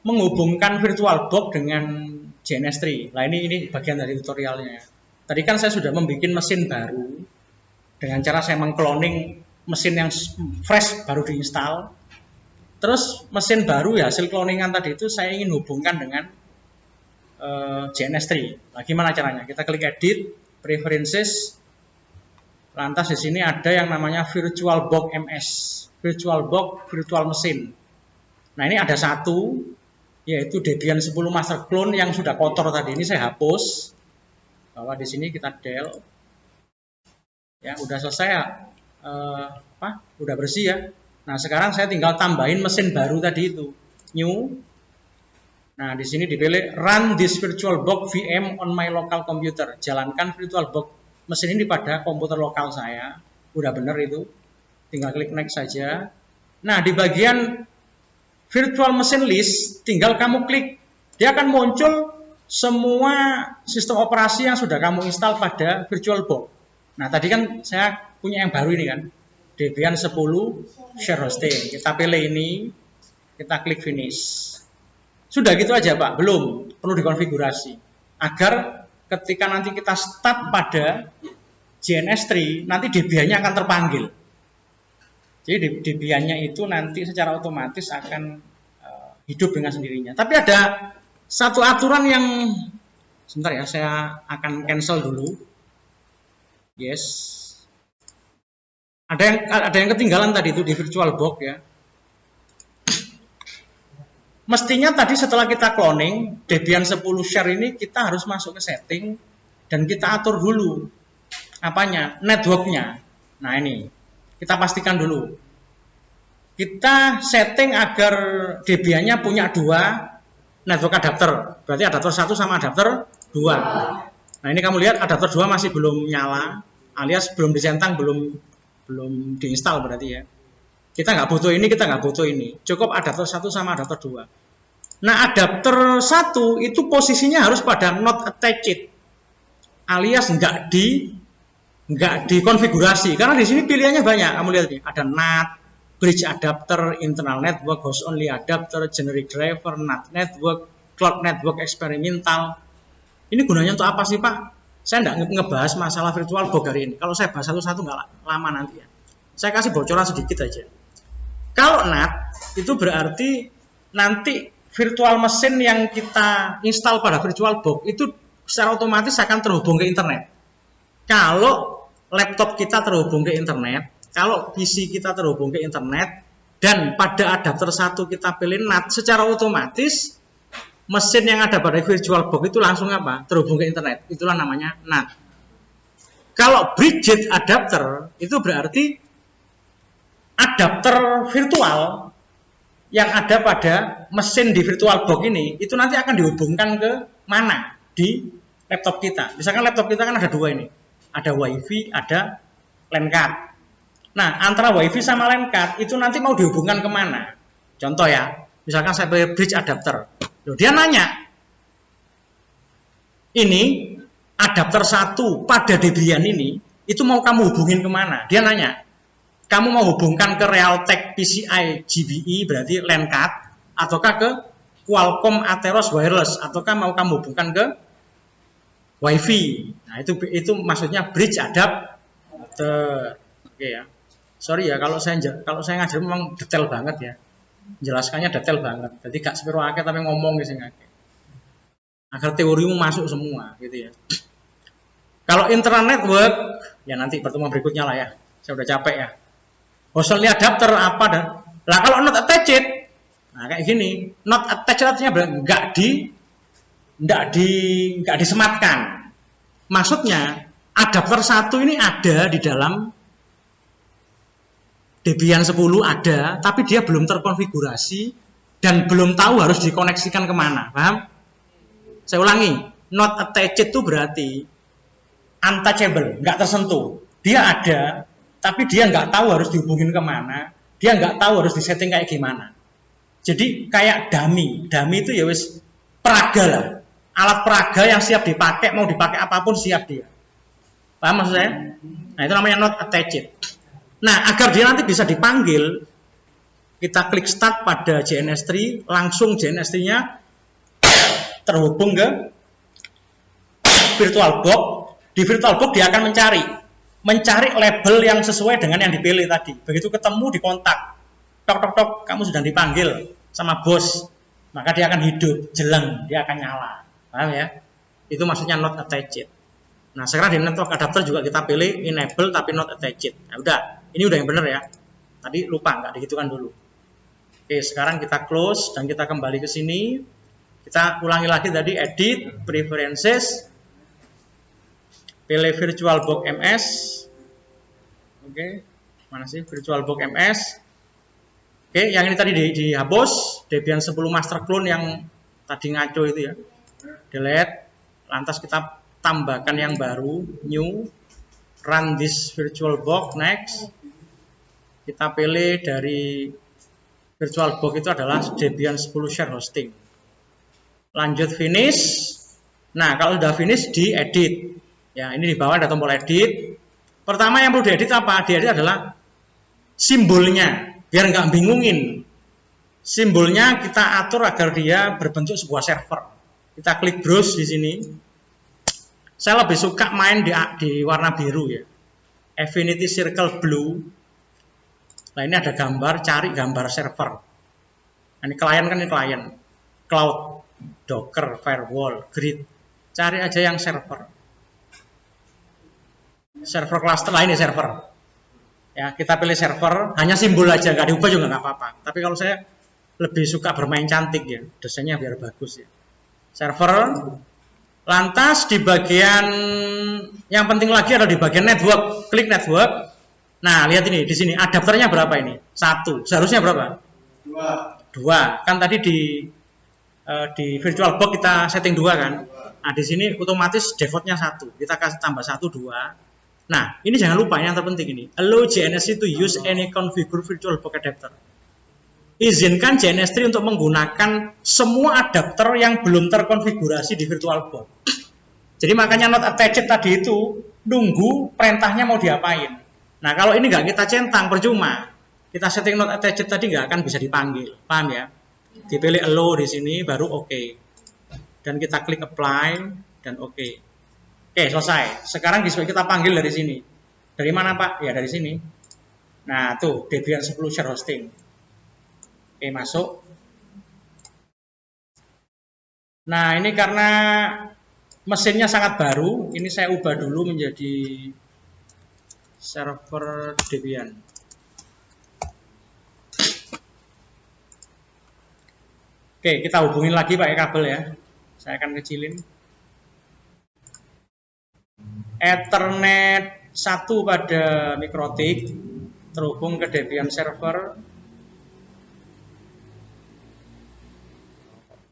menghubungkan VirtualBox dengan JNS3? Nah, ini bagian dari tutorialnya. Tadi kan saya sudah membuat mesin baru dengan cara saya mengcloning mesin yang fresh baru diinstal. Terus mesin baru ya hasil cloningan tadi itu saya ingin hubungkan dengan JNS3. Nah, gimana caranya? Kita klik edit, preferences. Lantas di sini ada yang namanya VirtualBox MS, VirtualBox virtual mesin. Nah, ini ada satu, yaitu Debian 10 Master Clone yang sudah kotor tadi. Ini saya hapus. Bahwa di sini kita del. Ya, udah selesai ya. Udah bersih ya. Nah, sekarang saya tinggal tambahin mesin baru tadi itu. New. Nah, di sini dipilih Run this VirtualBox VM on my local computer. Jalankan VirtualBox mesin ini pada komputer lokal saya. Udah bener itu. Tinggal klik next saja. Nah, di bagian virtual machine list, tinggal kamu klik, dia akan muncul semua sistem operasi yang sudah kamu install pada VirtualBox. Nah, tadi kan saya punya yang baru ini kan, Debian 10 share hosting. Kita pilih ini, kita klik finish. Sudah gitu aja Pak, belum, perlu dikonfigurasi. Agar ketika nanti kita start pada JNS3, nanti Debiannya akan terpanggil. Jadi Debiannya itu nanti secara otomatis akan hidup dengan sendirinya. Tapi ada satu aturan yang sebentar ya, saya akan cancel dulu. Yes. Ada yang ketinggalan tadi itu di VirtualBox ya. Mestinya tadi setelah kita cloning Debian 10 share ini kita harus masuk ke setting dan kita atur dulu apanya? Networknya. Nah, ini kita pastikan dulu. Kita setting agar Debiannya punya 2 network adapter. Berarti adapter 1 sama adapter 2. Nah, ini kamu lihat adapter 2 masih belum nyala, alias belum dicentang, belum diinstal berarti ya. Kita nggak butuh ini, kita nggak butuh ini. Cukup adapter 1 sama adapter 2. Nah, adapter 1 itu posisinya harus pada not attached. Alias nggak dikonfigurasi. Karena di sini pilihannya banyak. Kamu lihat nih, ada NAT, bridge adapter, internal network, host only adapter, generic driver, NAT network, cloud network experimental. Ini gunanya untuk apa sih Pak? Saya nggak ngebahas masalah VirtualBox hari ini. Kalau saya bahas satu-satu nggak lama nanti ya. Saya kasih bocoran sedikit aja. Kalau NAT itu berarti nanti virtual mesin yang kita install pada VirtualBox itu secara otomatis akan terhubung ke internet. Kalau laptop kita terhubung ke internet, kalau PC kita terhubung ke internet, dan pada adapter 1 kita pilih NAT, secara otomatis mesin yang ada pada VirtualBox itu langsung apa? Terhubung ke internet. Itulah namanya NAT. Kalau bridged adapter itu berarti adapter virtual yang ada pada mesin di VirtualBox ini, itu nanti akan dihubungkan ke mana? Di laptop kita. Misalkan laptop kita kan ada dua ini. Ada WiFi, ada LAN card. Nah, antara WiFi sama LAN card itu nanti mau dihubungkan kemana? Contoh ya, misalkan saya pakai bridge adapter. Loh, dia nanya, ini adapter 1 pada Debian ini, itu mau kamu hubungin kemana? Dia nanya, kamu mau hubungkan ke Realtek PCI GBE berarti LAN card, ataukah ke Qualcomm Atheros Wireless, ataukah mau kamu hubungkan ke WiFi? Nah, itu maksudnya bridge adapter. Oke ya. Sorry ya kalau saya ngajar memang detail banget ya. Jelaskannya detail banget. Jadi gak sepiro akeh tapi ngomong sing akeh. Agar teorimu masuk semua gitu ya. Kalau internal network ya nanti pertemuan berikutnya lah ya. Saya udah capek ya. Hostly adapter apa dah? Lah kalau not attached, nah kayak gini, not attached artinya nggak disematkan. Maksudnya adapter 1 ini ada di dalam Debian 10 ada, tapi dia belum terkonfigurasi dan belum tahu harus dikoneksikan kemana. Paham? Saya ulangi, not attached itu berarti untouchable, nggak tersentuh. Dia ada, tapi dia nggak tahu harus dihubungin kemana, dia nggak tahu harus disetting kayak gimana. Jadi kayak dummy itu ya wis peraga lah, alat peraga yang siap dipakai, mau dipakai apapun siap dia. Paham maksud saya? Nah itu namanya not attached. Nah agar dia nanti bisa dipanggil, kita klik start pada JNS3, langsung JNS3-nya terhubung ke VirtualBox. Di VirtualBox dia akan mencari label yang sesuai dengan yang dipilih tadi. Begitu ketemu di kontak, tok, kamu sudah dipanggil sama bos, maka dia akan hidup, jeleng, dia akan nyala. Paham ya? Itu maksudnya not attached. Nah sekarang di network adapter juga kita pilih enable tapi not attached. Nah udah, ini udah yang benar ya. Tadi lupa, nggak digitukan dulu. Oke, sekarang kita close dan kita kembali ke sini. Kita ulangi lagi tadi, edit, preferences, pilih VirtualBox MS. Oke, mana sih VirtualBox MS? Oke, yang ini tadi dihapus, Debian 10 master clone yang tadi ngaco itu ya. Delete, lantas kita tambahkan yang baru, new, run this VirtualBox, next. Kita pilih dari VirtualBox itu adalah Debian 10 share hosting. Lanjut finish. Nah, kalau sudah finish diedit. Ya, ini di bawah ada tombol edit. Pertama yang perlu diedit apa? Diedit adalah simbolnya, biar nggak bingungin. Simbolnya kita atur agar dia berbentuk sebuah server. Kita klik browse di sini. Saya lebih suka main di warna biru ya. Affinity Circle Blue. Nah, ini ada gambar, cari gambar server. Nah, ini klien kan ini klien. Cloud, Docker, Firewall, Grid. Cari aja yang server. Server cluster, lah ini server. Ya, kita pilih server, hanya simbol aja, nggak diubah juga nggak apa-apa. Tapi kalau saya lebih suka bermain cantik ya, desainnya biar bagus ya. Server, lantas di bagian yang penting lagi adalah di bagian network, klik network. Nah, lihat ini di sini adapternya berapa ini? 1. Seharusnya berapa? 2. Kan tadi di VirtualBox kita setting 2 kan. Nah, di sini otomatis defaultnya 1. Kita kasih tambah 1 2. Nah, ini jangan lupa yang terpenting ini. Allow JNS3 to use any configure VirtualBox adapter. Izinkan JNS3 untuk menggunakan semua adapter yang belum terkonfigurasi di VirtualBox. Jadi makanya not attached tadi itu nunggu perintahnya mau diapain. Nah, kalau ini nggak kita centang percuma. Kita setting not attached tadi nggak akan bisa dipanggil. Paham ya? Dipilih allow di sini baru oke. Dan kita klik apply dan oke. Oke, selesai. Sekarang kita panggil dari sini. Dari mana, Pak? Ya, dari sini. Nah, tuh Debian 10 share hosting. Oke, masuk. Nah, ini karena mesinnya sangat baru, ini saya ubah dulu menjadi server Debian. Oke, kita hubungin lagi pakai kabel ya. Saya akan kecilin. Ethernet 1 pada mikrotik terhubung ke Debian server.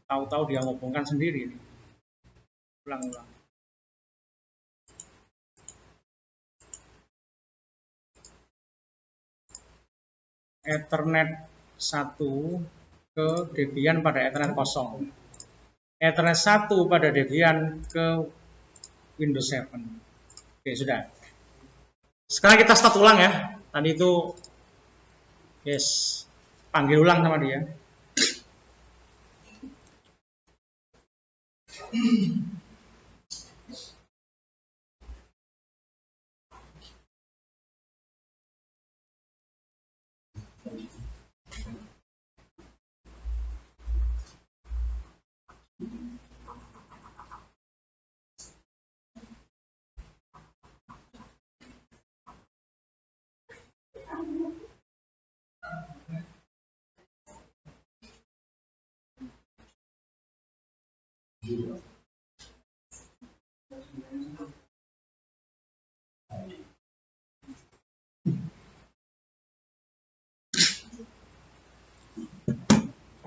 Tahu-tahu dia menghubungkan sendiri. Ulang-ulang. Ethernet 1 ke Debian pada Ethernet 0. Ethernet 1 pada Debian ke Windows 7. Oke, sudah. Sekarang kita start ulang ya. Tadi itu yes, panggil ulang sama dia.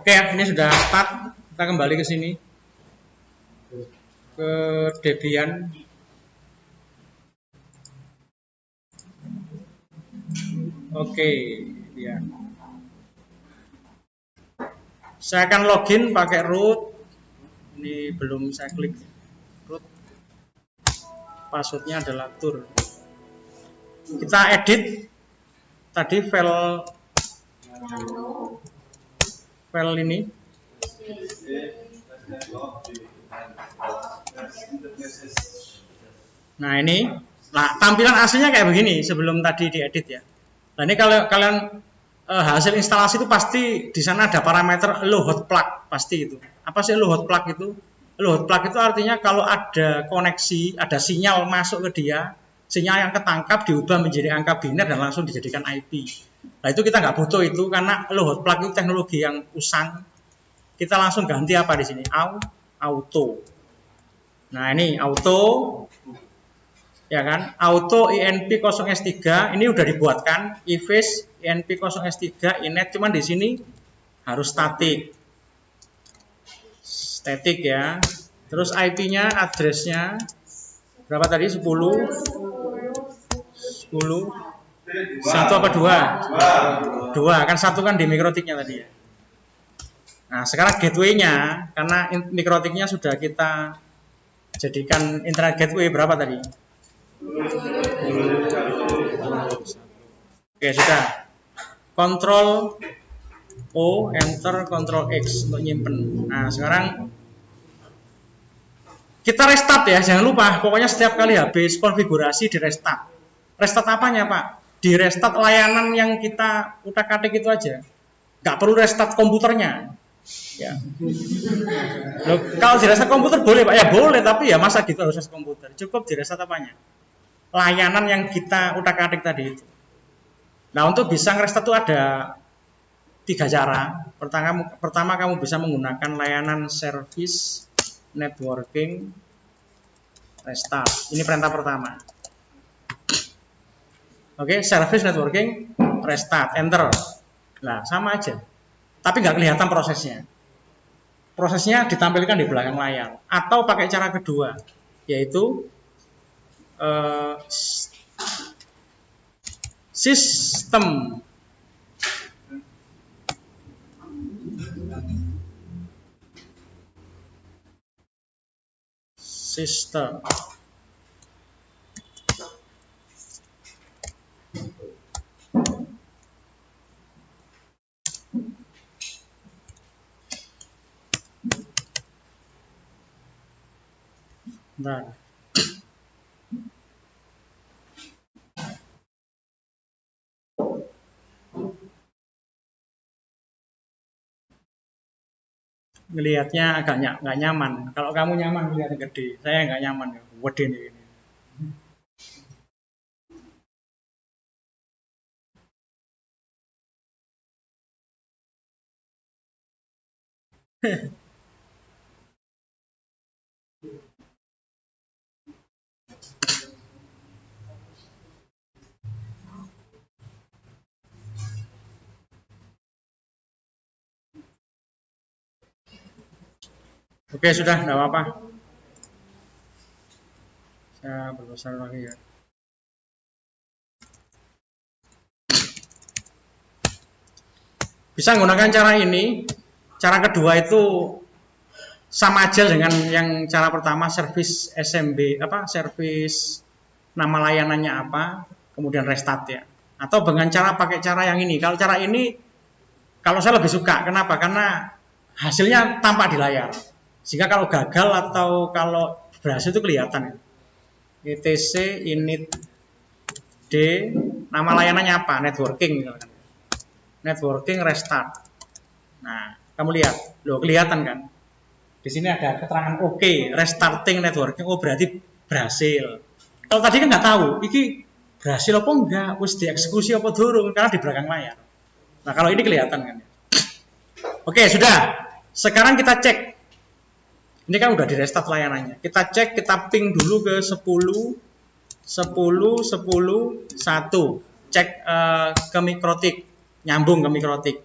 Oke ya, ini sudah start. Kita kembali ke sini. Ke Debian. Oke, ya. Saya akan login pakai root. Ini belum saya klik. Root. Passwordnya adalah tour. Kita edit tadi file ini. Nah ini, nah tampilan aslinya kayak begini sebelum tadi diedit ya. Nah ini kalau kalian hasil instalasi itu pasti di sana ada parameter low hot plug pasti itu. Apa sih low hot plug itu? Low hot plug itu artinya kalau ada koneksi, ada sinyal masuk ke dia, sinyal yang ketangkap diubah menjadi angka biner dan langsung dijadikan IP. Nah itu kita nggak butuh itu karena low hot plug itu teknologi yang usang. Kita langsung ganti apa di sini? Auto. Nah ini auto, ya kan? Auto INP 0S3 ini udah dibuatkan. IFIS INP 0S3 inet, cuman di sini harus statik. Statik ya. Terus IP-nya, address-nya berapa tadi? 10 satu apa dua? Dua, kan satu kan di mikrotiknya tadi ya. Nah, sekarang gateway-nya, karena mikrotiknya sudah kita jadikan internet gateway berapa tadi? Oke, sudah. Control O, enter, Control X untuk nyimpen. Nah, sekarang kita restart ya, jangan lupa. Pokoknya setiap kali habis konfigurasi di restart. Restart apanya, Pak? Di restart layanan yang kita utak-atik itu aja. Nggak perlu restart komputernya. Ya. Loh, kalau di restart komputer boleh, Pak? Ya boleh, tapi ya masa gitu harus restart komputer. Cukup di restart apanya? Layanan yang kita utak-atik tadi itu. Nah, untuk bisa ngerestart itu ada 3 cara. Pertama kamu bisa menggunakan layanan service networking restart. Ini perintah pertama. Oke, service networking restart, enter. Nah, sama aja. Tapi nggak kelihatan prosesnya. Prosesnya ditampilkan di belakang layar. Atau pakai cara kedua, yaitu sistem Nah, ngelihatnya agak nggak nyaman. Kalau kamu nyaman ngelihatnya gede, saya nggak nyaman. Gede nih ini. Oke, sudah, nggak apa-apa. Saya berbesar lagi ya. Bisa menggunakan cara ini. Cara kedua itu sama aja dengan yang cara pertama, service SMB, service nama layanannya apa, kemudian restart ya. Atau dengan cara pakai cara yang ini. Kalau cara ini, kalau saya lebih suka. Kenapa? Karena hasilnya tampak di layar. Sehingga kalau gagal atau kalau berhasil itu kelihatan. etc init d, nama layanannya apa? Networking. Networking restart. Nah, kamu lihat, loh kelihatan kan? Di sini ada keterangan oke, restarting networking. Oh berarti berhasil. Kalau tadi kan nggak tahu, ini berhasil apa enggak, wis dieksekusi apa durung, karena di belakang layar. Nah kalau ini kelihatan kan? Oke sudah. Sekarang kita cek. Ini kan udah di restart layanannya. Kita cek, kita ping dulu ke 10, 10, 10, 1. Cek ke mikrotik, nyambung ke mikrotik.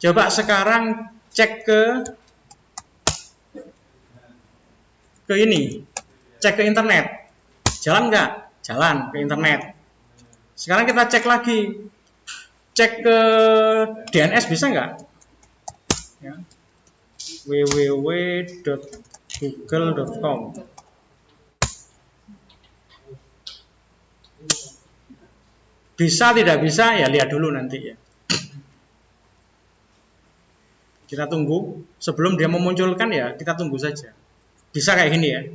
Coba sekarang cek ke ini, cek ke internet. Jalan nggak? Jalan ke internet. Sekarang kita cek lagi, cek ke DNS bisa nggak? Ya. www.google.com. Bisa tidak bisa ya lihat dulu nanti ya. Kita tunggu, sebelum dia memunculkan ya kita tunggu saja. Bisa kayak gini ya.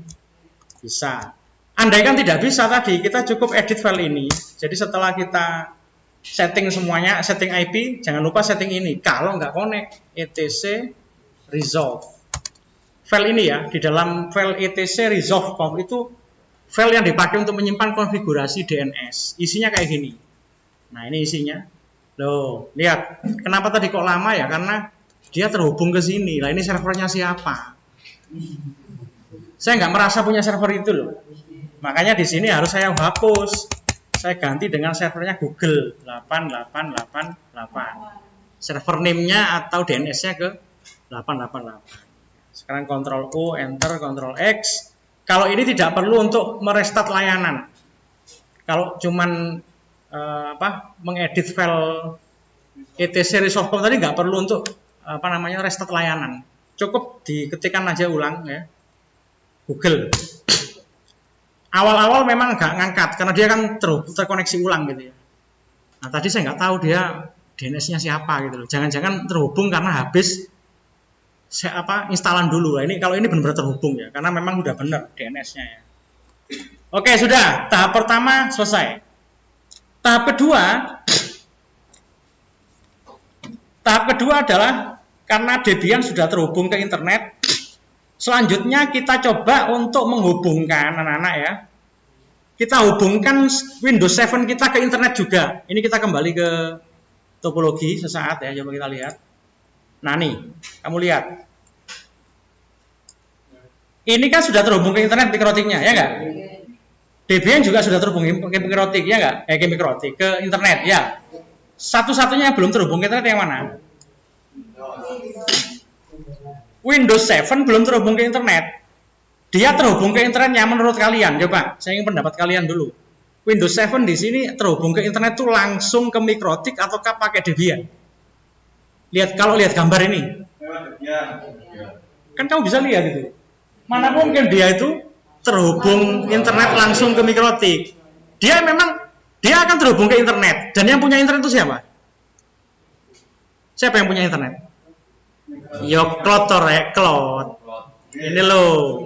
Bisa. Andaikan tidak bisa tadi, kita cukup edit file ini. Jadi setelah kita setting semuanya, setting IP, jangan lupa setting ini. Kalau nggak connect, etc resolve. File ini ya, di dalam file etc resolve conf itu file yang dipakai untuk menyimpan konfigurasi DNS. Isinya kayak gini. Nah ini isinya. Loh, lihat. Kenapa tadi kok lama ya? Karena dia terhubung ke sini. Lah ini servernya siapa? Saya nggak merasa punya server itu loh. Makanya di sini harus saya hapus. Saya ganti dengan servernya Google 8888. Server name-nya atau DNS-nya ke 888. Sekarang Ctrl O, Enter, Ctrl X. Kalau ini tidak perlu untuk merestart layanan. Kalau cuman mengedit file etc resolve tadi nggak perlu untuk restart layanan. Cukup diketikkan aja ulang ya. Google. Awal-awal memang nggak ngangkat karena dia kan terkoneksi ulang gitu ya. Nah tadi saya nggak tahu dia DNS-nya siapa gitu loh. Jangan-jangan terhubung karena habis instalan dulu. Nah, ini kalau ini benar-benar terhubung ya, karena memang udah benar DNS-nya ya. Oke sudah, tahap pertama selesai. Tahap kedua adalah karena Debian sudah terhubung ke internet. Selanjutnya kita coba untuk menghubungkan anak-anak ya. Kita hubungkan Windows 7 kita ke internet juga. Ini kita kembali ke topologi sesaat ya, coba kita lihat. Nah nih, kamu lihat. Ini kan sudah terhubung ke internet mikrotiknya, ya enggak? Debian juga sudah terhubung ke mikrotik, ya enggak? Ke mikrotik, ke internet, ya. Satu-satunya yang belum terhubung ke internet yang mana? Windows 7 belum terhubung ke internet. Dia terhubung ke internetnya menurut kalian. Coba, saya ingin pendapat kalian dulu. Windows 7 di sini terhubung ke internet tuh langsung ke mikrotik ataukah pakai Debian? Kalau lihat gambar ini. Kan kamu bisa lihat itu. Mana mungkin dia itu terhubung internet langsung ke mikrotik. Dia akan terhubung ke internet. Dan yang punya internet itu siapa? Siapa yang punya internet? Cloud. Ini loh.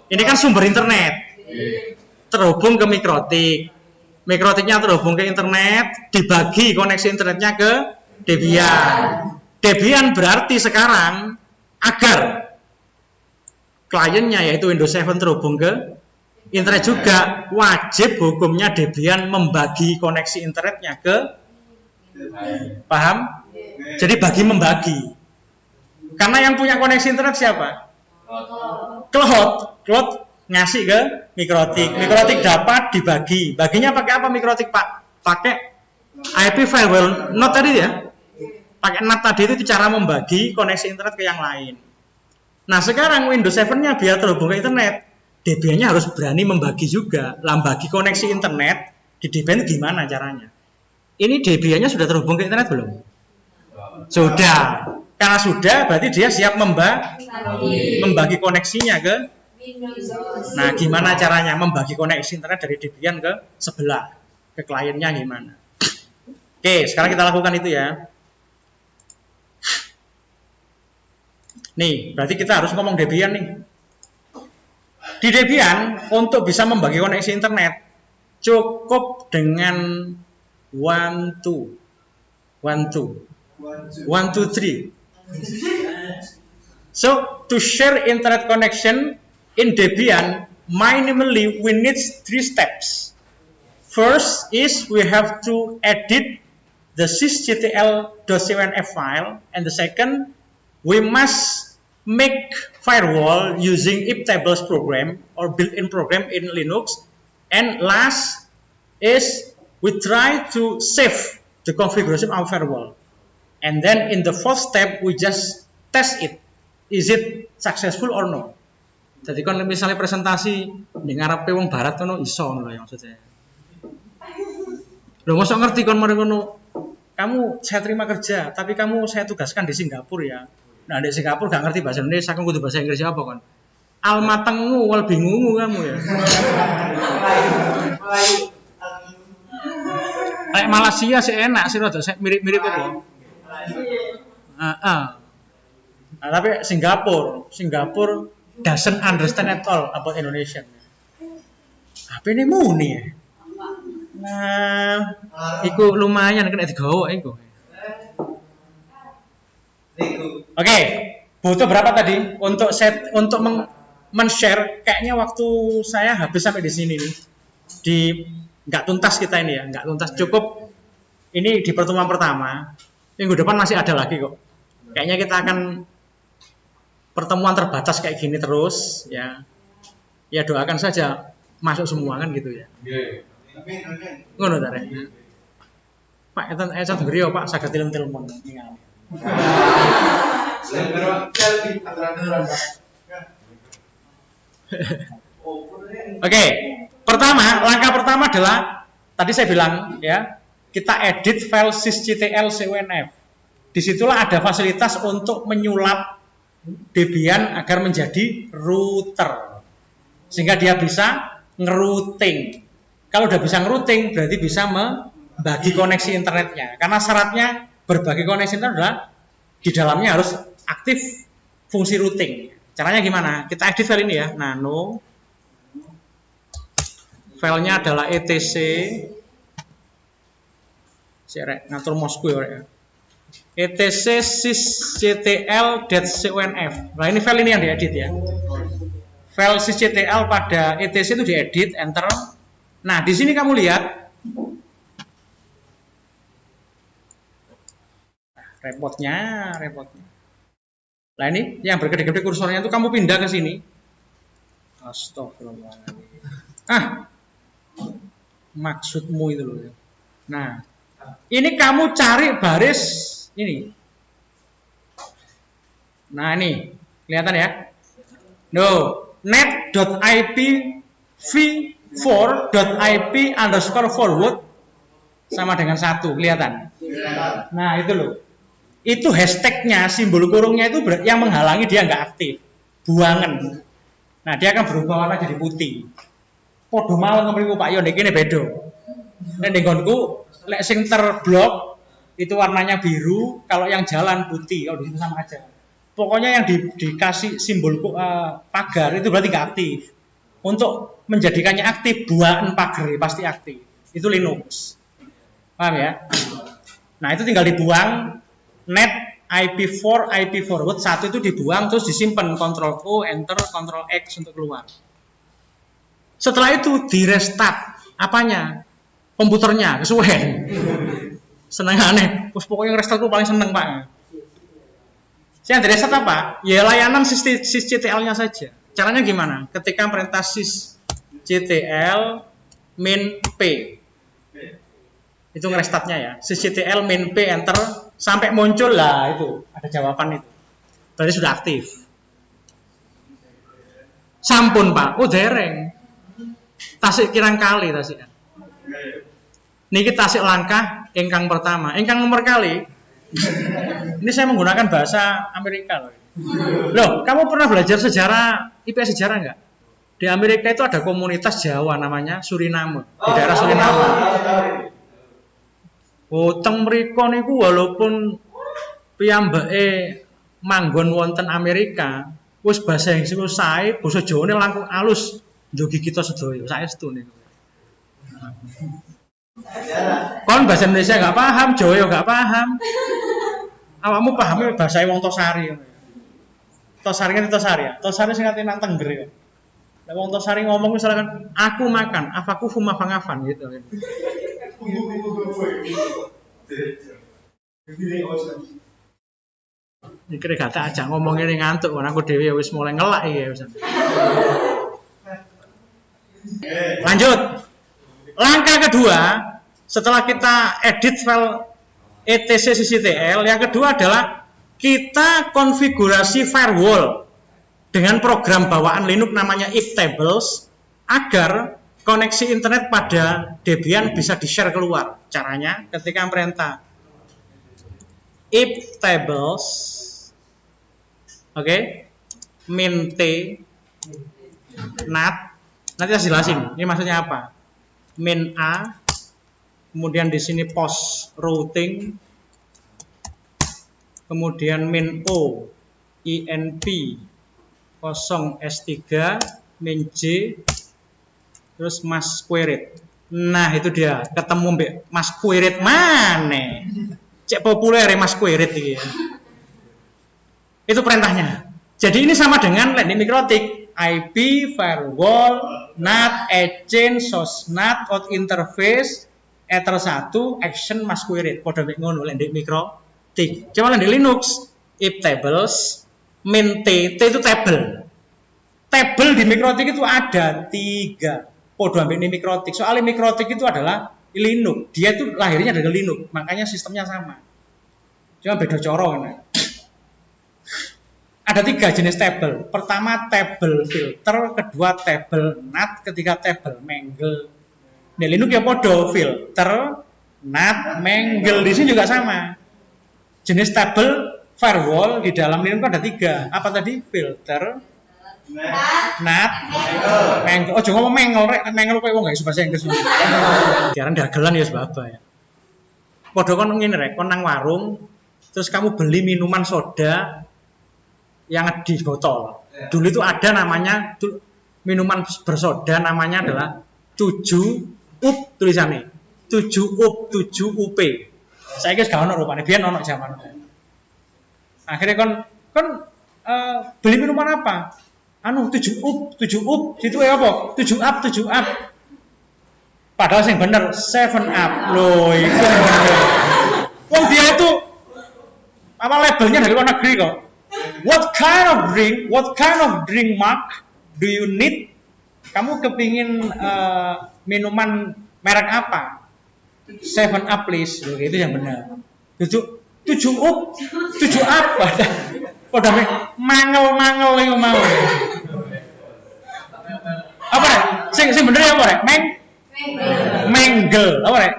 Ini kan sumber internet. Terhubung ke mikrotik. Mikrotiknya terhubung ke internet, dibagi koneksi internetnya ke Debian. Debian berarti sekarang agar kliennya yaitu Windows 7 terhubung ke internet juga, wajib hukumnya Debian membagi koneksi internetnya ke, paham? Jadi bagi membagi. Karena yang punya koneksi internet siapa? Cloud ngasih ke Mikrotik. Mikrotik dapat dibagi. Baginya pakai apa Mikrotik, Pak? Pakai IP firewall NAT tadi ya. Pakai NAT tadi itu cara membagi koneksi internet ke yang lain. Nah, sekarang Windows 7-nya biar terhubung ke internet, Debian-nya harus berani membagi juga. Lah bagi koneksi internet di Debian gimana caranya? Ini Debian-nya sudah terhubung ke internet belum? Sudah. Karena sudah, berarti dia siap membagi koneksinya ke. Nah, gimana caranya membagi koneksi internet dari Debian ke sebelah, ke kliennya gimana? Oke, sekarang kita lakukan itu ya. Nih, berarti kita harus ngomong Debian nih. Di Debian, untuk bisa membagi koneksi internet, cukup dengan 1, 2, 3. So, to share internet connection in Debian, minimally we need 3 steps. First is we have to edit the sysctl.cnf file, and the second, we must make firewall using iptables program or built-in program in Linux, and last is we try to save the configuration of firewall, and then in the fourth step we just test it, is it successful or no. Jadi kan misalnya presentasi di ngarepe wong barat kono iso ngono ya maksudnya. Lho mosok ngerti kon mari ngono. Kamu saya terima kerja, tapi kamu saya tugaskan di Singapura ya. Nah, di Singapura gak ngerti bahasa Indonesia, aku kudu bahasa Inggris apa kon? Almatengmu wal bingungu kamu ya. Kayak Malaysia sih enak sih rada mirip-mirip apa? Nah, tapi Singapura doesn't understand at all about Indonesia. Apa ini muni ya? Nah, iku lumayan kena digawa iku. Oke, butuh berapa tadi untuk men-share? Kayaknya waktu saya habis sampai di sini nih. Nggak tuntas kita ini ya, nggak tuntas. Cukup ini di pertemuan pertama. Minggu depan masih ada lagi kok. Kayaknya kita akan pertemuan terbatas kayak gini terus ya. Ya doakan saja masuk semua kan gitu ya. Ngono ta rek. Pak eta ngriyo Pak saged tilem-telemon ningali. Oke, langkah pertama adalah tadi saya bilang ya, kita edit file sysctl.cnf. Disitulah ada fasilitas untuk menyulap Debian agar menjadi router, sehingga dia bisa ngerouting. Kalau udah bisa ngerouting, berarti bisa membagi koneksi internetnya. Karena syaratnya berbagi koneksi internet adalah di dalamnya harus aktif fungsi routing. Caranya gimana? Kita edit file ini ya, nano. Filenya adalah etc. Ngatur mouse ya. etc sysctl.cnf. Nah ini file ini yang diedit ya. File sysctl pada etc itu diedit, enter. Nah di sini kamu lihat repotnya. Nah ini yang bergede-gede kursornya itu kamu pindah ke sini. Astagfirullahaladzim. Maksudmu itu loh. Nah ini kamu cari baris ini. Nah ini kelihatan ya. Net.ip v4.ip_forward sama dengan 1, kelihatan. Nah itu loh. Itu hashtagnya, simbol kurungnya itu yang menghalangi dia nggak aktif. Buangan. Nah dia akan berubah warna jadi putih. Podo malang ngomongku Pak Yon, ini bedo. Dan denggonku, lek sing terblok itu warnanya biru, kalau yang jalan putih. Kalau di situ sama aja. Pokoknya yang dikasih simbol pagar itu berarti nggak aktif. Untuk menjadikannya aktif, buaan pagar pasti aktif. Itu Linux. Paham ya? Nah itu tinggal dibuang. Net IP4, IP forward, satu itu dibuang terus disimpan, Ctrl O, Enter, Ctrl X untuk keluar. Setelah itu di restart apanya? Komputernya, kesuwen. Seneng aneh, terus pokoknya restart itu paling seneng Pak. Yang di restart apa? Ya layanan sysctl-nya saja. Caranya gimana? Ketika perintah sysctl min P, itu ngerestartnya ya, sysctl min P enter sampai muncul lah itu ada jawaban itu, berarti sudah aktif. Sampun Pak, oh dereng tasik kirang kali tasik. Niki tasik langkah ingkang pertama, ingkang nomor kali. Ini saya menggunakan bahasa Amerika loh. Loh, kamu pernah belajar sejarah IPS sejarah enggak? Di Amerika itu ada komunitas Jawa namanya Suriname, di daerah Suriname. Oh, teng mriko niku walaupun piyambake manggon wonten Amerika, wis basa Inggris wis sae, basa Jawane langkung alus njogi kita sedaya, saestu niku. Kon bahasa Indonesia enggak paham, Jawa ya enggak paham. Awakmu pahami bahasa wong Tosari. Tosari kan Tosari ya. Tosari sing ngerti nang Tengger ya. Lah wong Tosari ngomong misalkan aku makan, afaku fumafangafan gitu. Iki rek gak ajak ngomong ngene ngantuk, aku dhewe wis mulai ngelak iki wis. Lanjut. Langkah kedua, setelah kita edit file etc sysctl, yang kedua adalah kita konfigurasi firewall dengan program bawaan Linux namanya iptables agar koneksi internet pada Debian bisa di-share keluar. Caranya ketika perintah iptables, oke, min t nat, nanti saya jelasin ini maksudnya apa. Min a, kemudian di sini post routing, kemudian min o inp 0 s3 min j, terus mas query. Nah itu dia ketemu mbak mas query mana? Cek populer ya mas query ini. Itu perintahnya. Jadi ini sama dengan landing mikrotik. IP, firewall, NAT, exchange, source NAT, out interface, ether1, action, mas query. Kode ngono landing mikrotik. Cuma landing Linux, iptables, min t itu table. Table di mikrotik itu ada 3. Kode ambil ini mikrotik. Soalnya mikrotik itu adalah Linux. Dia itu lahirnya dari Linux, makanya sistemnya sama. Cuma beda coro kan. Ada 3 jenis table. Pertama table filter, kedua table NAT, ketiga table mangle. Di Linux ya podo filter, NAT, mangle. Di sini juga sama. Jenis table firewall di dalam Linux ada 3. Apa tadi? Filter, NAT, mangle. Oh, jangan ngomong mangle, rek. Mangle kowe wong gak bahasa Inggris. Diaran dagelan ya sebab ya. Podo kon ngene rek, kon nang warung, terus kamu beli minuman soda yang di botol. Dulu itu ada namanya minuman bersoda namanya adalah 7 up tulisannya. 7 up, 7 UP. Saya kira gak ono rupane, biyen ono zaman. Akhirnya kon beli minuman apa? Anu 7 up, 7 up. Situ ya apa? 7 up, 7 up. Padahal sing bener 7 up. Loh, itu yang bener. Wong dia itu apa labelnya dari luar negeri kok. What kind of drink mark do you need? Kamu kepingin minuman merek apa? 7 up please. Loh, itu yang benar. 7 up, 7 up. Pada mangel yang mau. Apa rek? Sing bener apa rek? Mangle. Apa rek?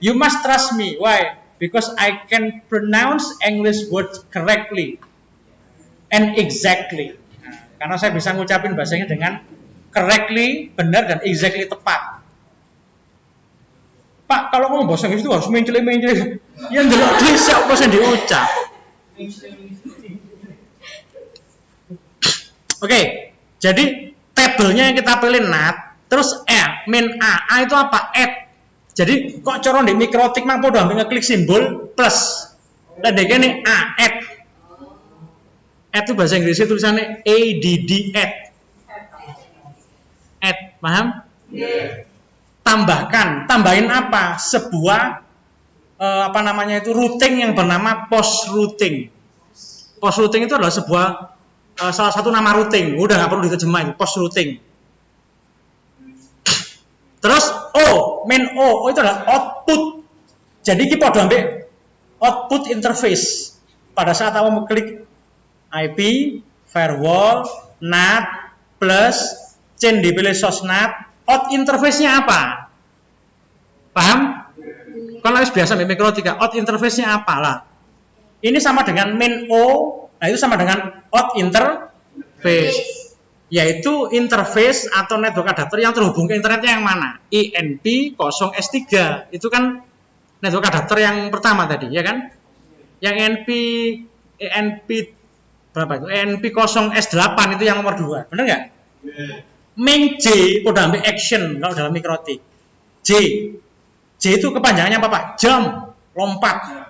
You must trust me. Why? Because I can pronounce English words correctly and exactly. Nah, karena saya bisa ngucapin bahasanya dengan correctly, benar, dan exactly tepat. Pak, kalau ngomong bahasa Inggris itu harus menceli. Yang jelas bisa apa yang diucap. Oke, jadi tabelnya yang kita pilih NAT, terus min A itu apa? Add. Jadi kok cara di mikrotik mang podo ambil ngeklik simbol plus. Lek ini add. Add itu bahasa Inggrisnya tulisannya add, add, paham? Tambahkan, tambahin apa? Sebuah apa namanya itu routing yang bernama post routing. Post routing itu adalah sebuah salah satu nama routing. Udah nggak perlu diterjemahin, post routing. Terus main O itu adalah output. Jadi kita udah ambil output interface. Pada saat kamu mengklik IP, firewall, NAT, plus, chain dipilih source NAT, out interface-nya apa? Paham? Kalau biasa mikrotika, out interface-nya apa lah? Ini sama dengan main O, nah itu sama dengan out interface, yaitu interface atau network adapter yang terhubung ke internetnya yang mana? INP0S3, itu kan network adapter yang pertama tadi, ya kan? Yang ENP berapa itu? ENP0S8 itu yang nomor 2, benar nggak? Main J, udah ambil action kalau dalam mikrotik. J itu kepanjangannya apa Pak? Jump, lompat.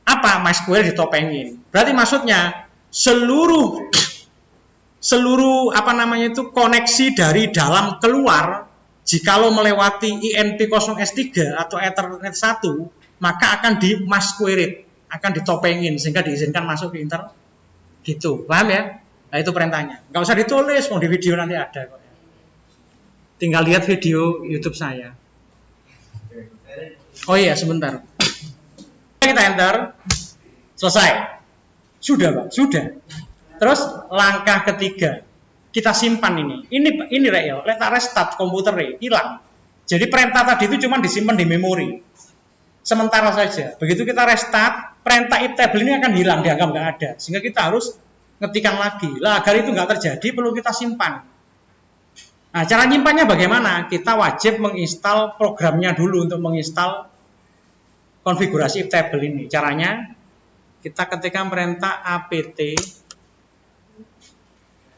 Apa? MySQL ditopengin. Berarti maksudnya seluruh apa namanya itu koneksi dari dalam keluar, jikalau melewati INP0S3 atau Ethernet 1, maka akan di masquerade, akan ditopengin sehingga diizinkan masuk ke internet. Gitu, paham ya? Nah itu perintahnya. Nggak usah ditulis, mau di video nanti ada kok. Tinggal lihat video YouTube saya. Oh iya, sebentar. Kita enter. Selesai. Sudah, Pak. Sudah. Terus langkah ketiga, kita simpan ini. Ini rek ya, kita restart komputer hilang. Jadi perintah tadi itu cuma disimpan di memori. Sementara saja. Begitu kita restart, perintah table ini akan hilang, dianggap nggak ada. Sehingga kita harus ngetikkan lagi. Lah agar itu nggak terjadi, perlu kita simpan. Nah, cara nyimpannya bagaimana? Kita wajib menginstal programnya dulu untuk menginstal konfigurasi table ini. Caranya kita ketikkan perintah apt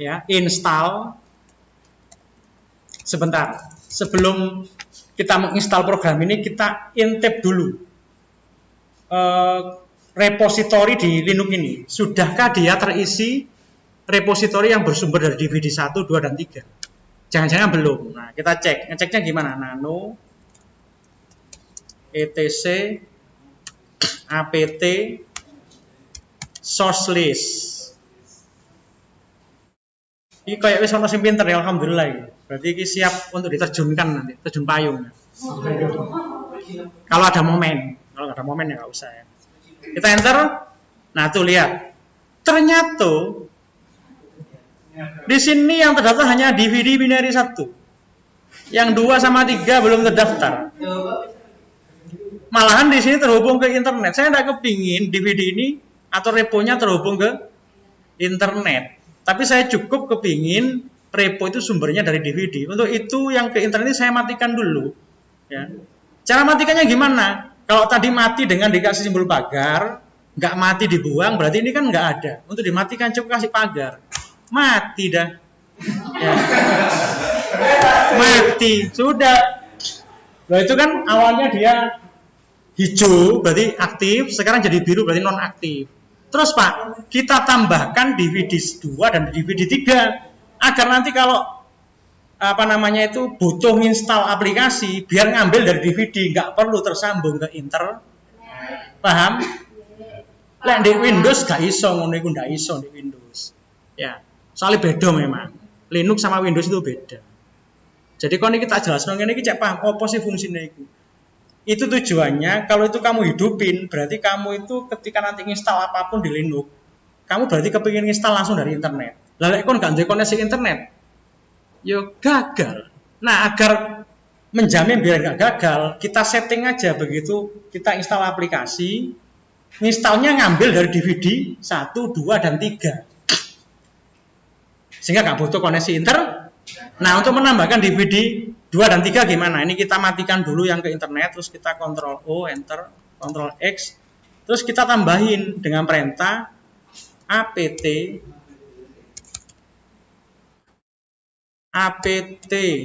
ya, install. Sebentar. Sebelum kita menginstal program ini, kita intip dulu repositori di Linux ini. Sudahkah dia terisi repositori yang bersumber dari DVD 1, 2, dan 3? Jangan-jangan belum. Nah, kita cek. Ngeceknya gimana? Nano etc apt source list. Ini kayak wis ono sing pinter ya, alhamdulillah ya. Berarti ini siap untuk diterjunkan nanti, terjun payung. Kalau ada momen, kalau nggak ada momen ya nggak usah ya. Kita enter. Nah, tuh lihat. Ternyata di sini yang terdaftar hanya DVD binary 1. Yang 2 sama 3 belum terdaftar. Malahan di sini terhubung ke internet. Saya tidak kepingin DVD ini atau reponya terhubung ke internet. Tapi saya cukup kepingin repo itu sumbernya dari DVD. Untuk itu yang ke internet saya matikan dulu. Ya. Cara matikannya gimana? Kalau tadi mati dengan dikasih simbol pagar, nggak mati dibuang, berarti ini kan nggak ada. Untuk dimatikan cukup kasih pagar. Mati dah. Ya. Mati. Sudah. Nah, itu kan awalnya dia hijau, berarti aktif. Sekarang jadi biru, berarti non aktif. Terus Pak, kita tambahkan DVD 2 dan DVD 3. Agar nanti kalau apa namanya itu butuh install aplikasi, biar ngambil dari DVD. Nggak perlu tersambung ke internet. Paham? Lek di Windows gak iso, ngono iku ndak iso di Windows. Ya. Soalnya beda memang. Linux sama Windows itu beda. Jadi kalau ini kita jelaskan ini kita paham apa sih fungsinya itu. Itu tujuannya kalau itu kamu hidupin, berarti kamu itu ketika nanti install apapun di Linux, kamu berarti kepingin install langsung dari internet. Lalu kon gak koneksi internet, yo gagal. Nah, agar menjamin biar gak gagal, kita setting aja begitu kita install aplikasi, installnya ngambil dari DVD 1, 2, dan 3. Sehingga nggak butuh koneksi internet. Nah, untuk menambahkan DVD 2 dan 3 gimana? Ini kita matikan dulu yang ke internet, terus kita Ctrl O, Enter, Ctrl X, terus kita tambahin dengan perintah apt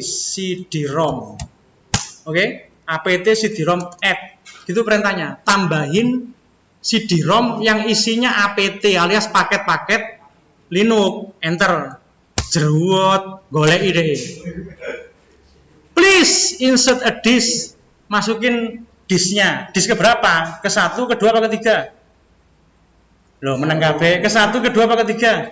cd-rom. Oke? Apt cd-rom add. Gitu perintahnya. Tambahin CD-ROM yang isinya apt alias paket-paket Linux. Enter. Jeruot, golek ide. Please insert a disk. Masukin disknya. Disk keberapa? Ke-1, kedua, apa ketiga? Loh, meneng kabeh. Ke-1, kedua, apa ketiga?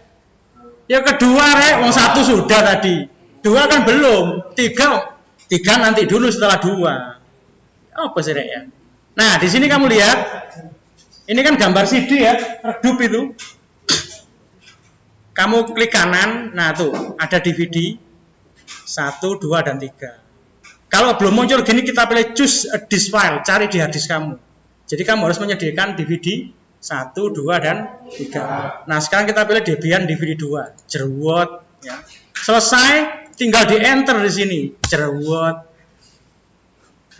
Ya kedua, rek. Wong 1 sudah tadi. 2 kan belum. 3 nanti dulu setelah 2. Apa sih, rek ya? Nah, di sini kamu lihat. Ini kan gambar CD ya, redup itu. Kamu klik kanan, nah tuh ada DVD 1, 2, dan 3. Kalau belum muncul gini kita pilih choose a disk file, cari di hard disk kamu. Jadi kamu harus menyediakan DVD 1, 2, dan 3. Nah sekarang kita pilih Debian DVD 2, jeruot. Ya. Selesai, tinggal di enter di sini, jeruot.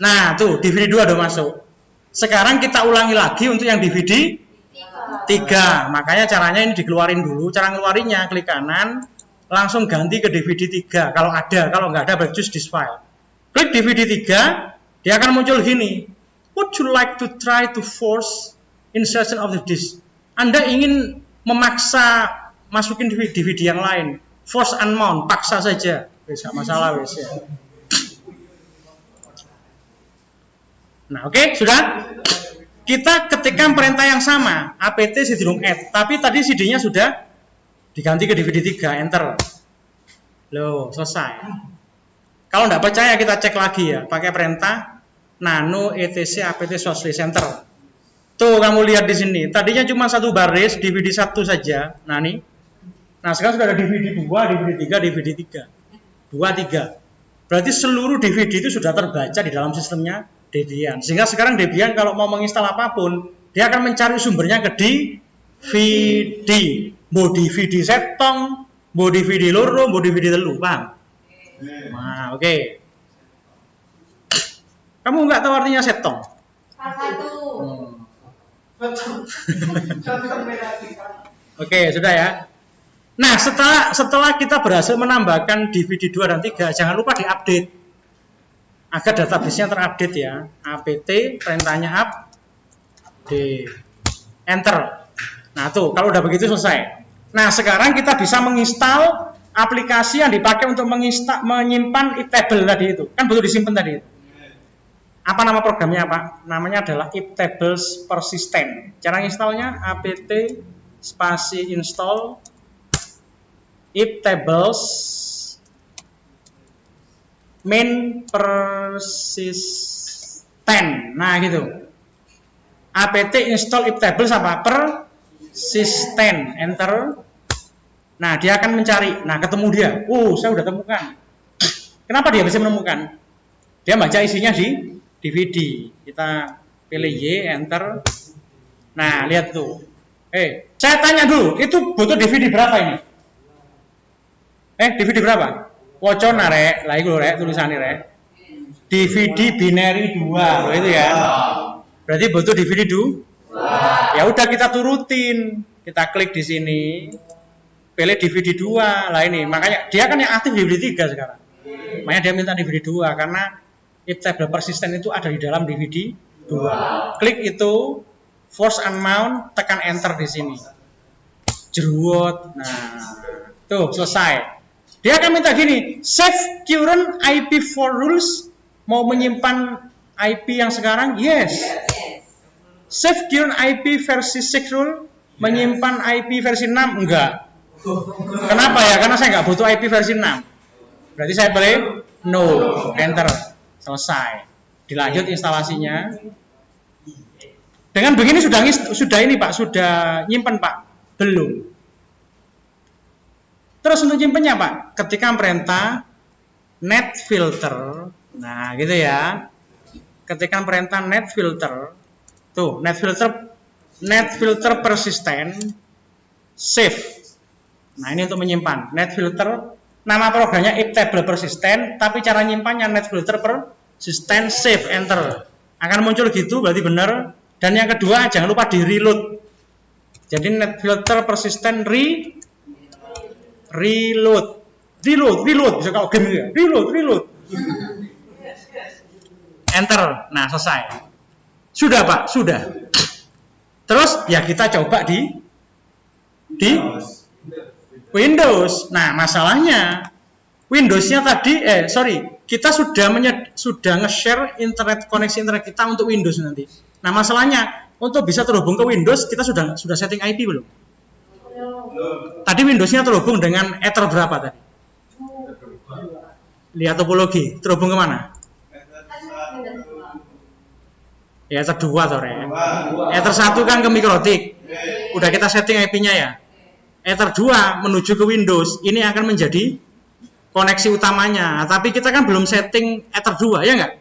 Nah tuh DVD 2 udah masuk. Sekarang kita ulangi lagi untuk yang DVD 3. Makanya caranya ini dikeluarin dulu. Cara ngeluarinnya klik kanan, langsung ganti ke DVD 3 kalau ada. Kalau nggak ada, choose disk file. Klik DVD 3, dia akan muncul gini. Would you like to try to force insertion of the disk? Anda ingin memaksa masukin DVD yang lain. Force unmount, paksa saja. Wes gak masalah wes ya. Nah, oke, sudah. Kita ketikkan perintah yang sama, apt cd-rom add, tapi tadi CD-nya sudah diganti ke DVD 3, enter. Loh, selesai. Kalau nggak percaya kita cek lagi ya, pakai perintah nano etc apt source list, enter. Tuh, kamu lihat di sini. Tadinya cuma satu baris, DVD 1 saja. Nah, nih. Nah, sekarang sudah ada DVD 2, DVD 3, DVD 3. 2, 3. Berarti seluruh DVD itu sudah terbaca di dalam sistemnya Debian. Sehingga sekarang Debian kalau mau menginstal apapun, dia akan mencari sumbernya ke DVD. Mau DVD setong, mau DVD loro, mau DVD telu, paham? Nah, oke. Kamu nggak tahu artinya setong? Oke, sudah ya. Nah, setelah kita berhasil menambahkan DVD 2 dan 3, jangan lupa diupdate. Agar database-nya terupdate ya. apt, perintahnya update. Enter. Nah, tuh, kalau udah begitu selesai. Nah, sekarang kita bisa menginstal aplikasi yang dipakai untuk menyimpan iptable tadi itu. Kan butuh disimpan tadi itu. Apa nama programnya, Pak? Namanya adalah iptables persistent. Cara installnya apt spasi install iptables main persistent. Nah, gitu. apt install iptables apa? Persistent. Enter. Nah, dia akan mencari. Nah, ketemu dia. Saya udah temukan. Kenapa dia bisa menemukan? Dia baca isinya di DVD. Kita pilih Y, enter. Nah, lihat tuh. Saya tanya dulu, itu butuh DVD berapa ini? DVD berapa? Wocona rek, lah iku rek tulisannya rek. DVD binary 2, loh itu ya. Berarti butuh DVD 2. Ya udah kita turutin. Kita klik di sini. Pilih DVD 2. Lah ini, makanya dia kan yang aktif DVD 3 sekarang. Makanya dia minta DVD 2 karena iptable persistent itu ada di dalam DVD 2. Klik itu, force unmount, tekan enter di sini. Jeruot. Nah, tuh selesai. Dia akan minta gini, save current IP4 rules. Mau menyimpan IP yang sekarang? Yes. Save current IP versi 6 rule. Menyimpan IP versi 6? Enggak. Kenapa ya? Karena saya nggak butuh IP versi 6. Berarti saya pilih no. Enter. Selesai. Dilanjut instalasinya. Dengan begini sudah ini Pak, sudah nyimpen Pak? Belum. Terus untuk nyimpennya Pak, ketika perintah net filter, nah gitu ya. Ketika perintah net filter, tuh net filter persistent save. Nah ini untuk menyimpan net filter. Nama programnya iptable persistent, tapi cara nyimpannya net filter persistent save, enter. Akan muncul gitu, berarti benar. Dan yang kedua jangan lupa di reload. Jadi net filter persistent reload, bisa kalau game gitu ya. Reload. Enter. Nah, selesai. Sudah Pak, sudah. Terus ya kita coba di Windows. Nah, masalahnya Windows-nya tadi kita sudah nge-share koneksi internet kita untuk Windows nanti. Nah, masalahnya untuk bisa terhubung ke Windows kita sudah setting IP belum? Tadi Windows-nya terhubung dengan Ether berapa tadi? Lihat topologi, terhubung ke mana? Ya, Ether 2 sore. Ether 1 kan ke mikrotik. Udah kita setting IP-nya ya. Ether 2 menuju ke Windows, ini akan menjadi koneksi utamanya. Tapi kita kan belum setting Ether 2, ya enggak?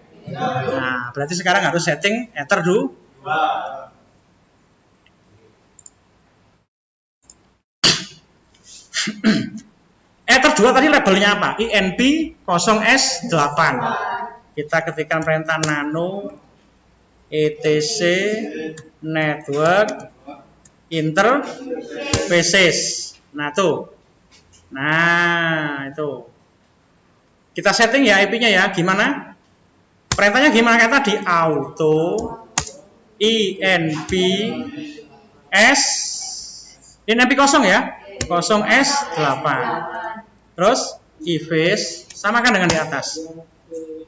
Nah, berarti sekarang harus setting Ether 2. Ether 2 tadi labelnya apa? INP 0S8. Kita ketikkan perintah nano etc network interfaces. Nah, tuh. Nah, itu. Kita setting ya IP-nya ya. Gimana? Perintahnya gimana kayak tadi? Auto INP S INP 0 ya. 0S8. Terus IFACE samakan dengan di atas.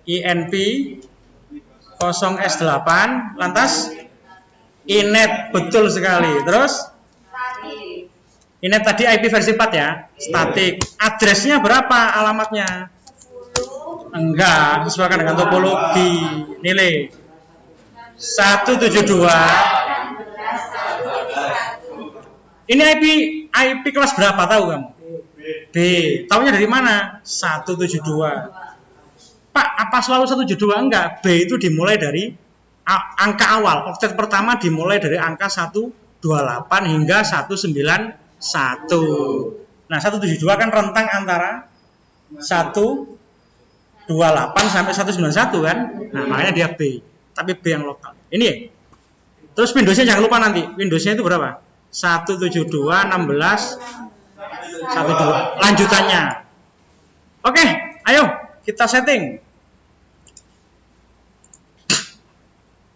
INP 0S8 lantas inet, betul sekali. Terus inet tadi IP versi 4 ya, statik. Addressnya berapa alamatnya? Enggak, sesuaikan dengan topologi. Nilai 172. Ini IP kelas berapa tahu kamu? B. Tahunya dari mana? 172. Pak, apa selalu 172? Enggak, B itu dimulai dari angka awal. Oktet pertama dimulai dari angka 128 hingga 191. Nah, 172 kan rentang antara 128 sampai 191 kan? Nah, makanya dia B. Tapi B yang lokal. Ini ya. Terus Windows-nya jangan lupa nanti. Windows-nya itu berapa? 172 16 12. Lanjutannya. Oke, ayo kita setting.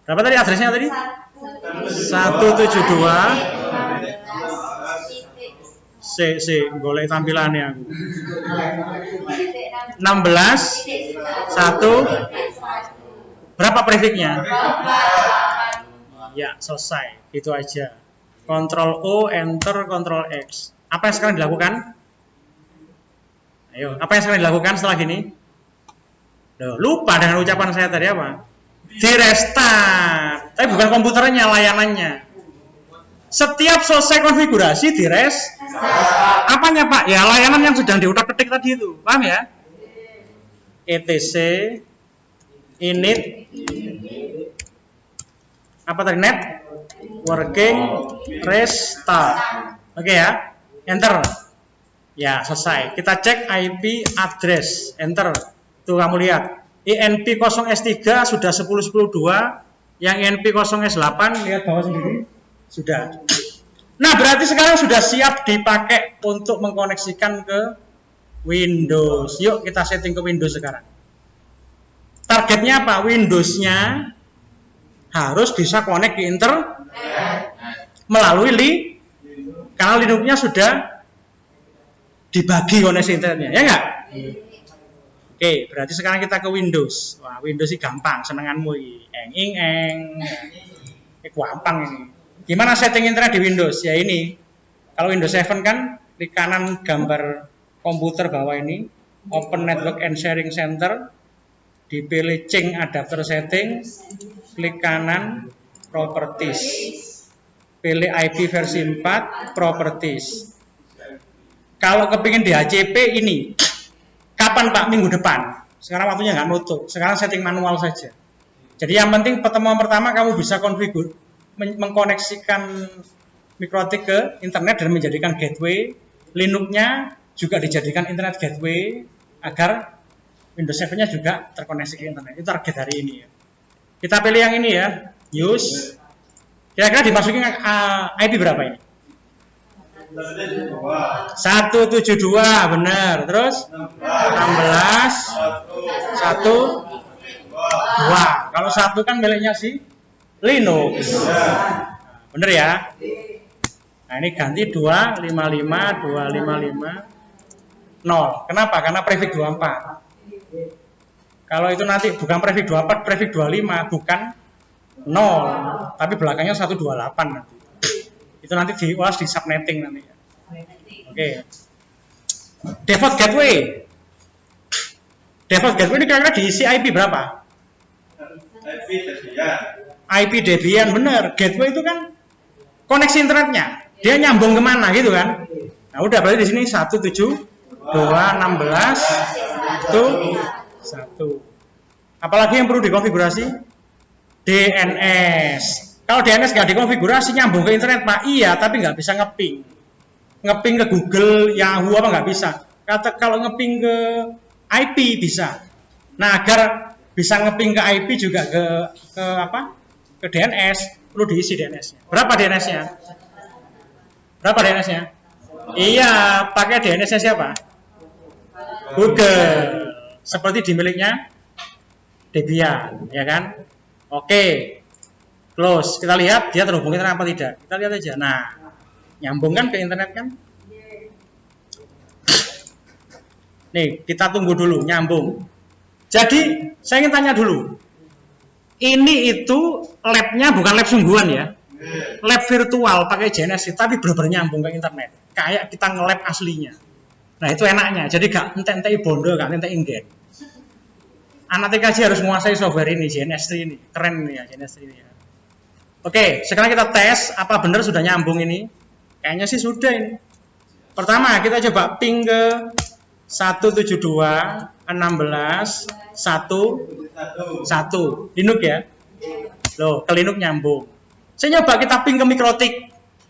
Berapa tadi addressnya tadi? 172 golek tampilannya aku. 16 1 berapa prefixnya? Ya, selesai. Itu aja. Ctrl O, Enter, Ctrl X. Apa yang sekarang dilakukan? Ayo, apa yang sekarang dilakukan setelah gini? Loh, lupa dengan ucapan saya tadi apa? Di restart. Tapi bukan komputernya, layanannya. Setiap selesai konfigurasi di restart. Apanya Pak? Ya layanan yang sedang diutak-atik tadi itu. Paham ya? etc init apa tadi? Net working restart. Oke ya. Enter. Ya, selesai. Kita cek IP address. Enter. Tuh kamu lihat. INP 0S3 sudah 10.10.2. Yang INP 0S8 lihat bawah sendiri. Sudah. Nah, berarti sekarang sudah siap dipakai untuk mengkoneksikan ke Windows. Yuk kita setting ke Windows sekarang. Targetnya apa? Windows-nya harus bisa connect ke internet melalui karena Linux-nya sudah dibagi koneksi internetnya, ya enggak? Oke, berarti sekarang kita ke Windows. Wah, Windows sih gampang, senenganmu ini. Gampang ini. Gimana setting internet di Windows? Ya ini. Kalau Windows 7 kan klik kanan gambar komputer bawah ini, Open Network and Sharing Center, dipilih Change Adapter Setting, klik kanan Properties. Pilih IP versi 4, Properties. Kalau kepingin DHCP ini, kapan Pak? Minggu depan. Sekarang waktunya nggak nutup. Sekarang setting manual saja. Jadi yang penting pertemuan pertama kamu bisa konfigur, mengkoneksikan mikrotik ke internet dan menjadikan gateway. Linux-nya juga dijadikan internet gateway agar Windows 7-nya juga terkoneksi ke internet. Itu target hari ini ya. Kita pilih yang ini ya. Use. Kira-kira dimasukin IP berapa ini? 172, benar. Terus 16 1 2. Kalau 1 kan miliknya si Linux. Bener ya? Nah, ini ganti 255 255 0. Kenapa? Karena prefix 24. Kalau itu nanti bukan prefix 24, prefix 25, bukan 0, tapi belakangnya 128 nanti. Itu nanti diulas di subnetting nanti. Oke. Default gateway. Default gateway ini kira-kira diisi IP berapa? IP Debian, bener. Gateway itu kan koneksi internetnya. Dia nyambung kemana gitu kan? Nah udah berarti di sini 172.16 itu 1. Apalagi yang perlu dikonfigurasi? DNS. Kalau DNS nggak dikonfigurasi nyambung ke internet Pak, iya, tapi nggak bisa ngeping. Ngeping ke Google, Yahoo apa nggak bisa. Kalau ngeping ke IP bisa. Nah agar bisa ngeping ke IP juga ke apa? Ke DNS perlu diisi DNS-nya. Berapa DNS-nya? Berapa DNS-nya? Iya, pakai DNS-nya siapa? Google. Seperti di miliknya Debian, ya kan? Oke. Close. Kita lihat dia terhubung internet apa tidak. Kita lihat aja. Nah, nyambung kan ke internet kan? Nih, kita tunggu dulu nyambung. Jadi, saya ingin tanya dulu. Ini itu lab-nya bukan lab sungguhan ya. Lab virtual pakai JNS, tapi benar-benar nyambung ke internet. Kayak kita nge-lab aslinya. Nah, itu enaknya. Jadi gak ente-ente bondo, gak ente ingen. Anak TKJ harus menguasai software ini, JNS3 ini. Keren nih ya, JNS3 ini ya. Oke, sekarang kita tes apa benar sudah nyambung ini. Kayaknya sih sudah ini. Pertama, kita coba ping ke 172.16.1.1 Linux ya. Loh, ke Linux nyambung. Saya nyoba kita ping ke Mikrotik.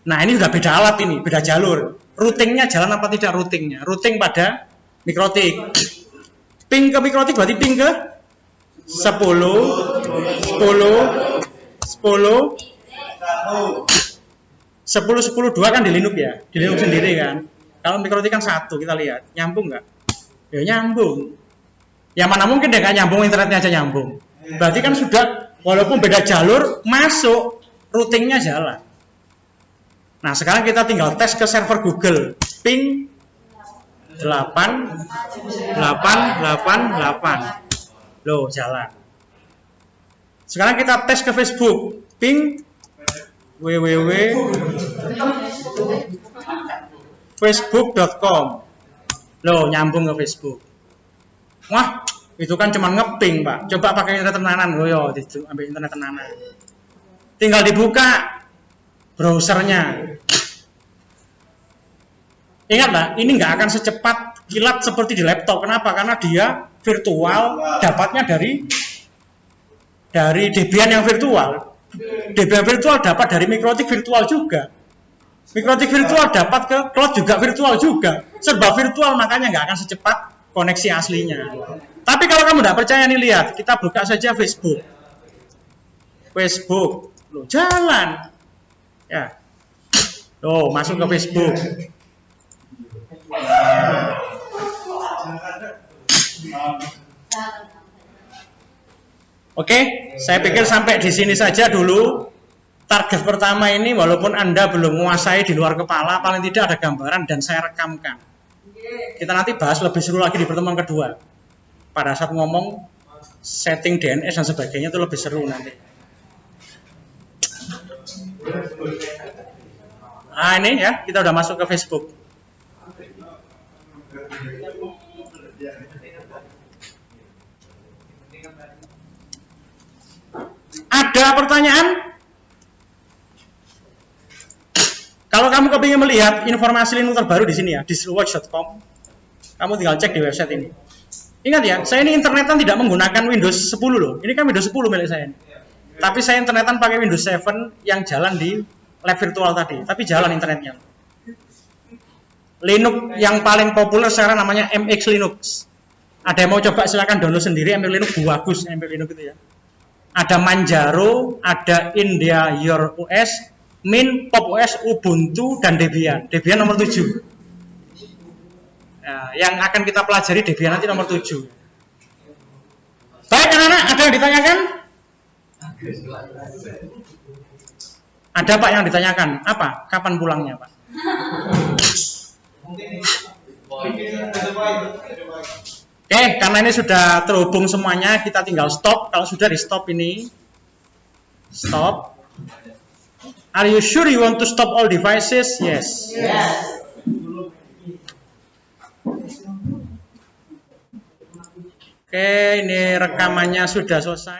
Nah, ini udah beda alat ini, beda jalur. Routingnya jalan apa tidak routingnya? Routing pada Mikrotik. Ping ke Mikrotik berarti ping ke 10 2 kan di Linux ya, di Linux sendiri kan. Kalau Mikrotik kan 1, kita lihat nyambung nggak? Ya nyambung. Yang mana mungkin dia nggak nyambung, internetnya aja nyambung. Berarti kan sudah, walaupun beda jalur, masuk, routingnya jalan. Nah sekarang kita tinggal tes ke server Google, ping 8888. Loh jalan. Sekarang kita tes ke Facebook, ping www.facebook.com. Loh nyambung ke Facebook. Wah itu kan cuma ngeping Pak. Coba pakai internet tenanan. Oh yo ambil internet tenanan. Tinggal dibuka browsernya. Ingat Pak, ini nggak akan secepat kilat seperti di laptop. Kenapa? Karena dia virtual, dapatnya dari Debian yang virtual. Debian virtual dapat dari Mikrotik virtual juga. Mikrotik virtual dapat ke cloud juga virtual juga. Serba virtual, makanya nggak akan secepat koneksi aslinya. Tapi kalau kamu nggak percaya nih, lihat, kita buka saja Facebook. Facebook, loh jalan. Ya, loh masuk ke Facebook. Oke, saya pikir sampai di sini saja dulu. Target pertama ini walaupun Anda belum menguasai di luar kepala, paling tidak ada gambaran dan saya rekamkan. Kita nanti bahas lebih seru lagi di pertemuan kedua. Pada saat ngomong setting DNS dan sebagainya itu lebih seru nanti. Nah ini ya, kita udah masuk ke Facebook. Ada pertanyaan? Kalau kamu kepingin melihat informasi Linux terbaru di sini ya, di distro-watch.com, kamu tinggal cek di website ini. Ingat ya, saya ini internetan tidak menggunakan Windows 10 loh. Ini kan Windows 10 milik saya. Tapi saya internetan pakai Windows 7 yang jalan di lab virtual tadi. Tapi jalan internetnya. Linux yang paling populer sekarang namanya MX Linux. Ada yang mau coba silakan download sendiri. MX Linux bagus, MX Linux itu ya. Ada Manjaro, ada India Your OS, Mint, Pop OS, Ubuntu, dan Debian. Debian nomor 7. Nah, yang akan kita pelajari Debian nanti nomor 7. Baik anak-anak, ada yang ditanyakan? Ada Pak yang ditanyakan? Apa? Kapan pulangnya Pak? Oke, karena ini sudah terhubung semuanya, kita tinggal stop. Kalau sudah di stop ini, stop. Are you sure you want to stop all devices? Yes.
Yes.
Oke, ini rekamannya sudah selesai.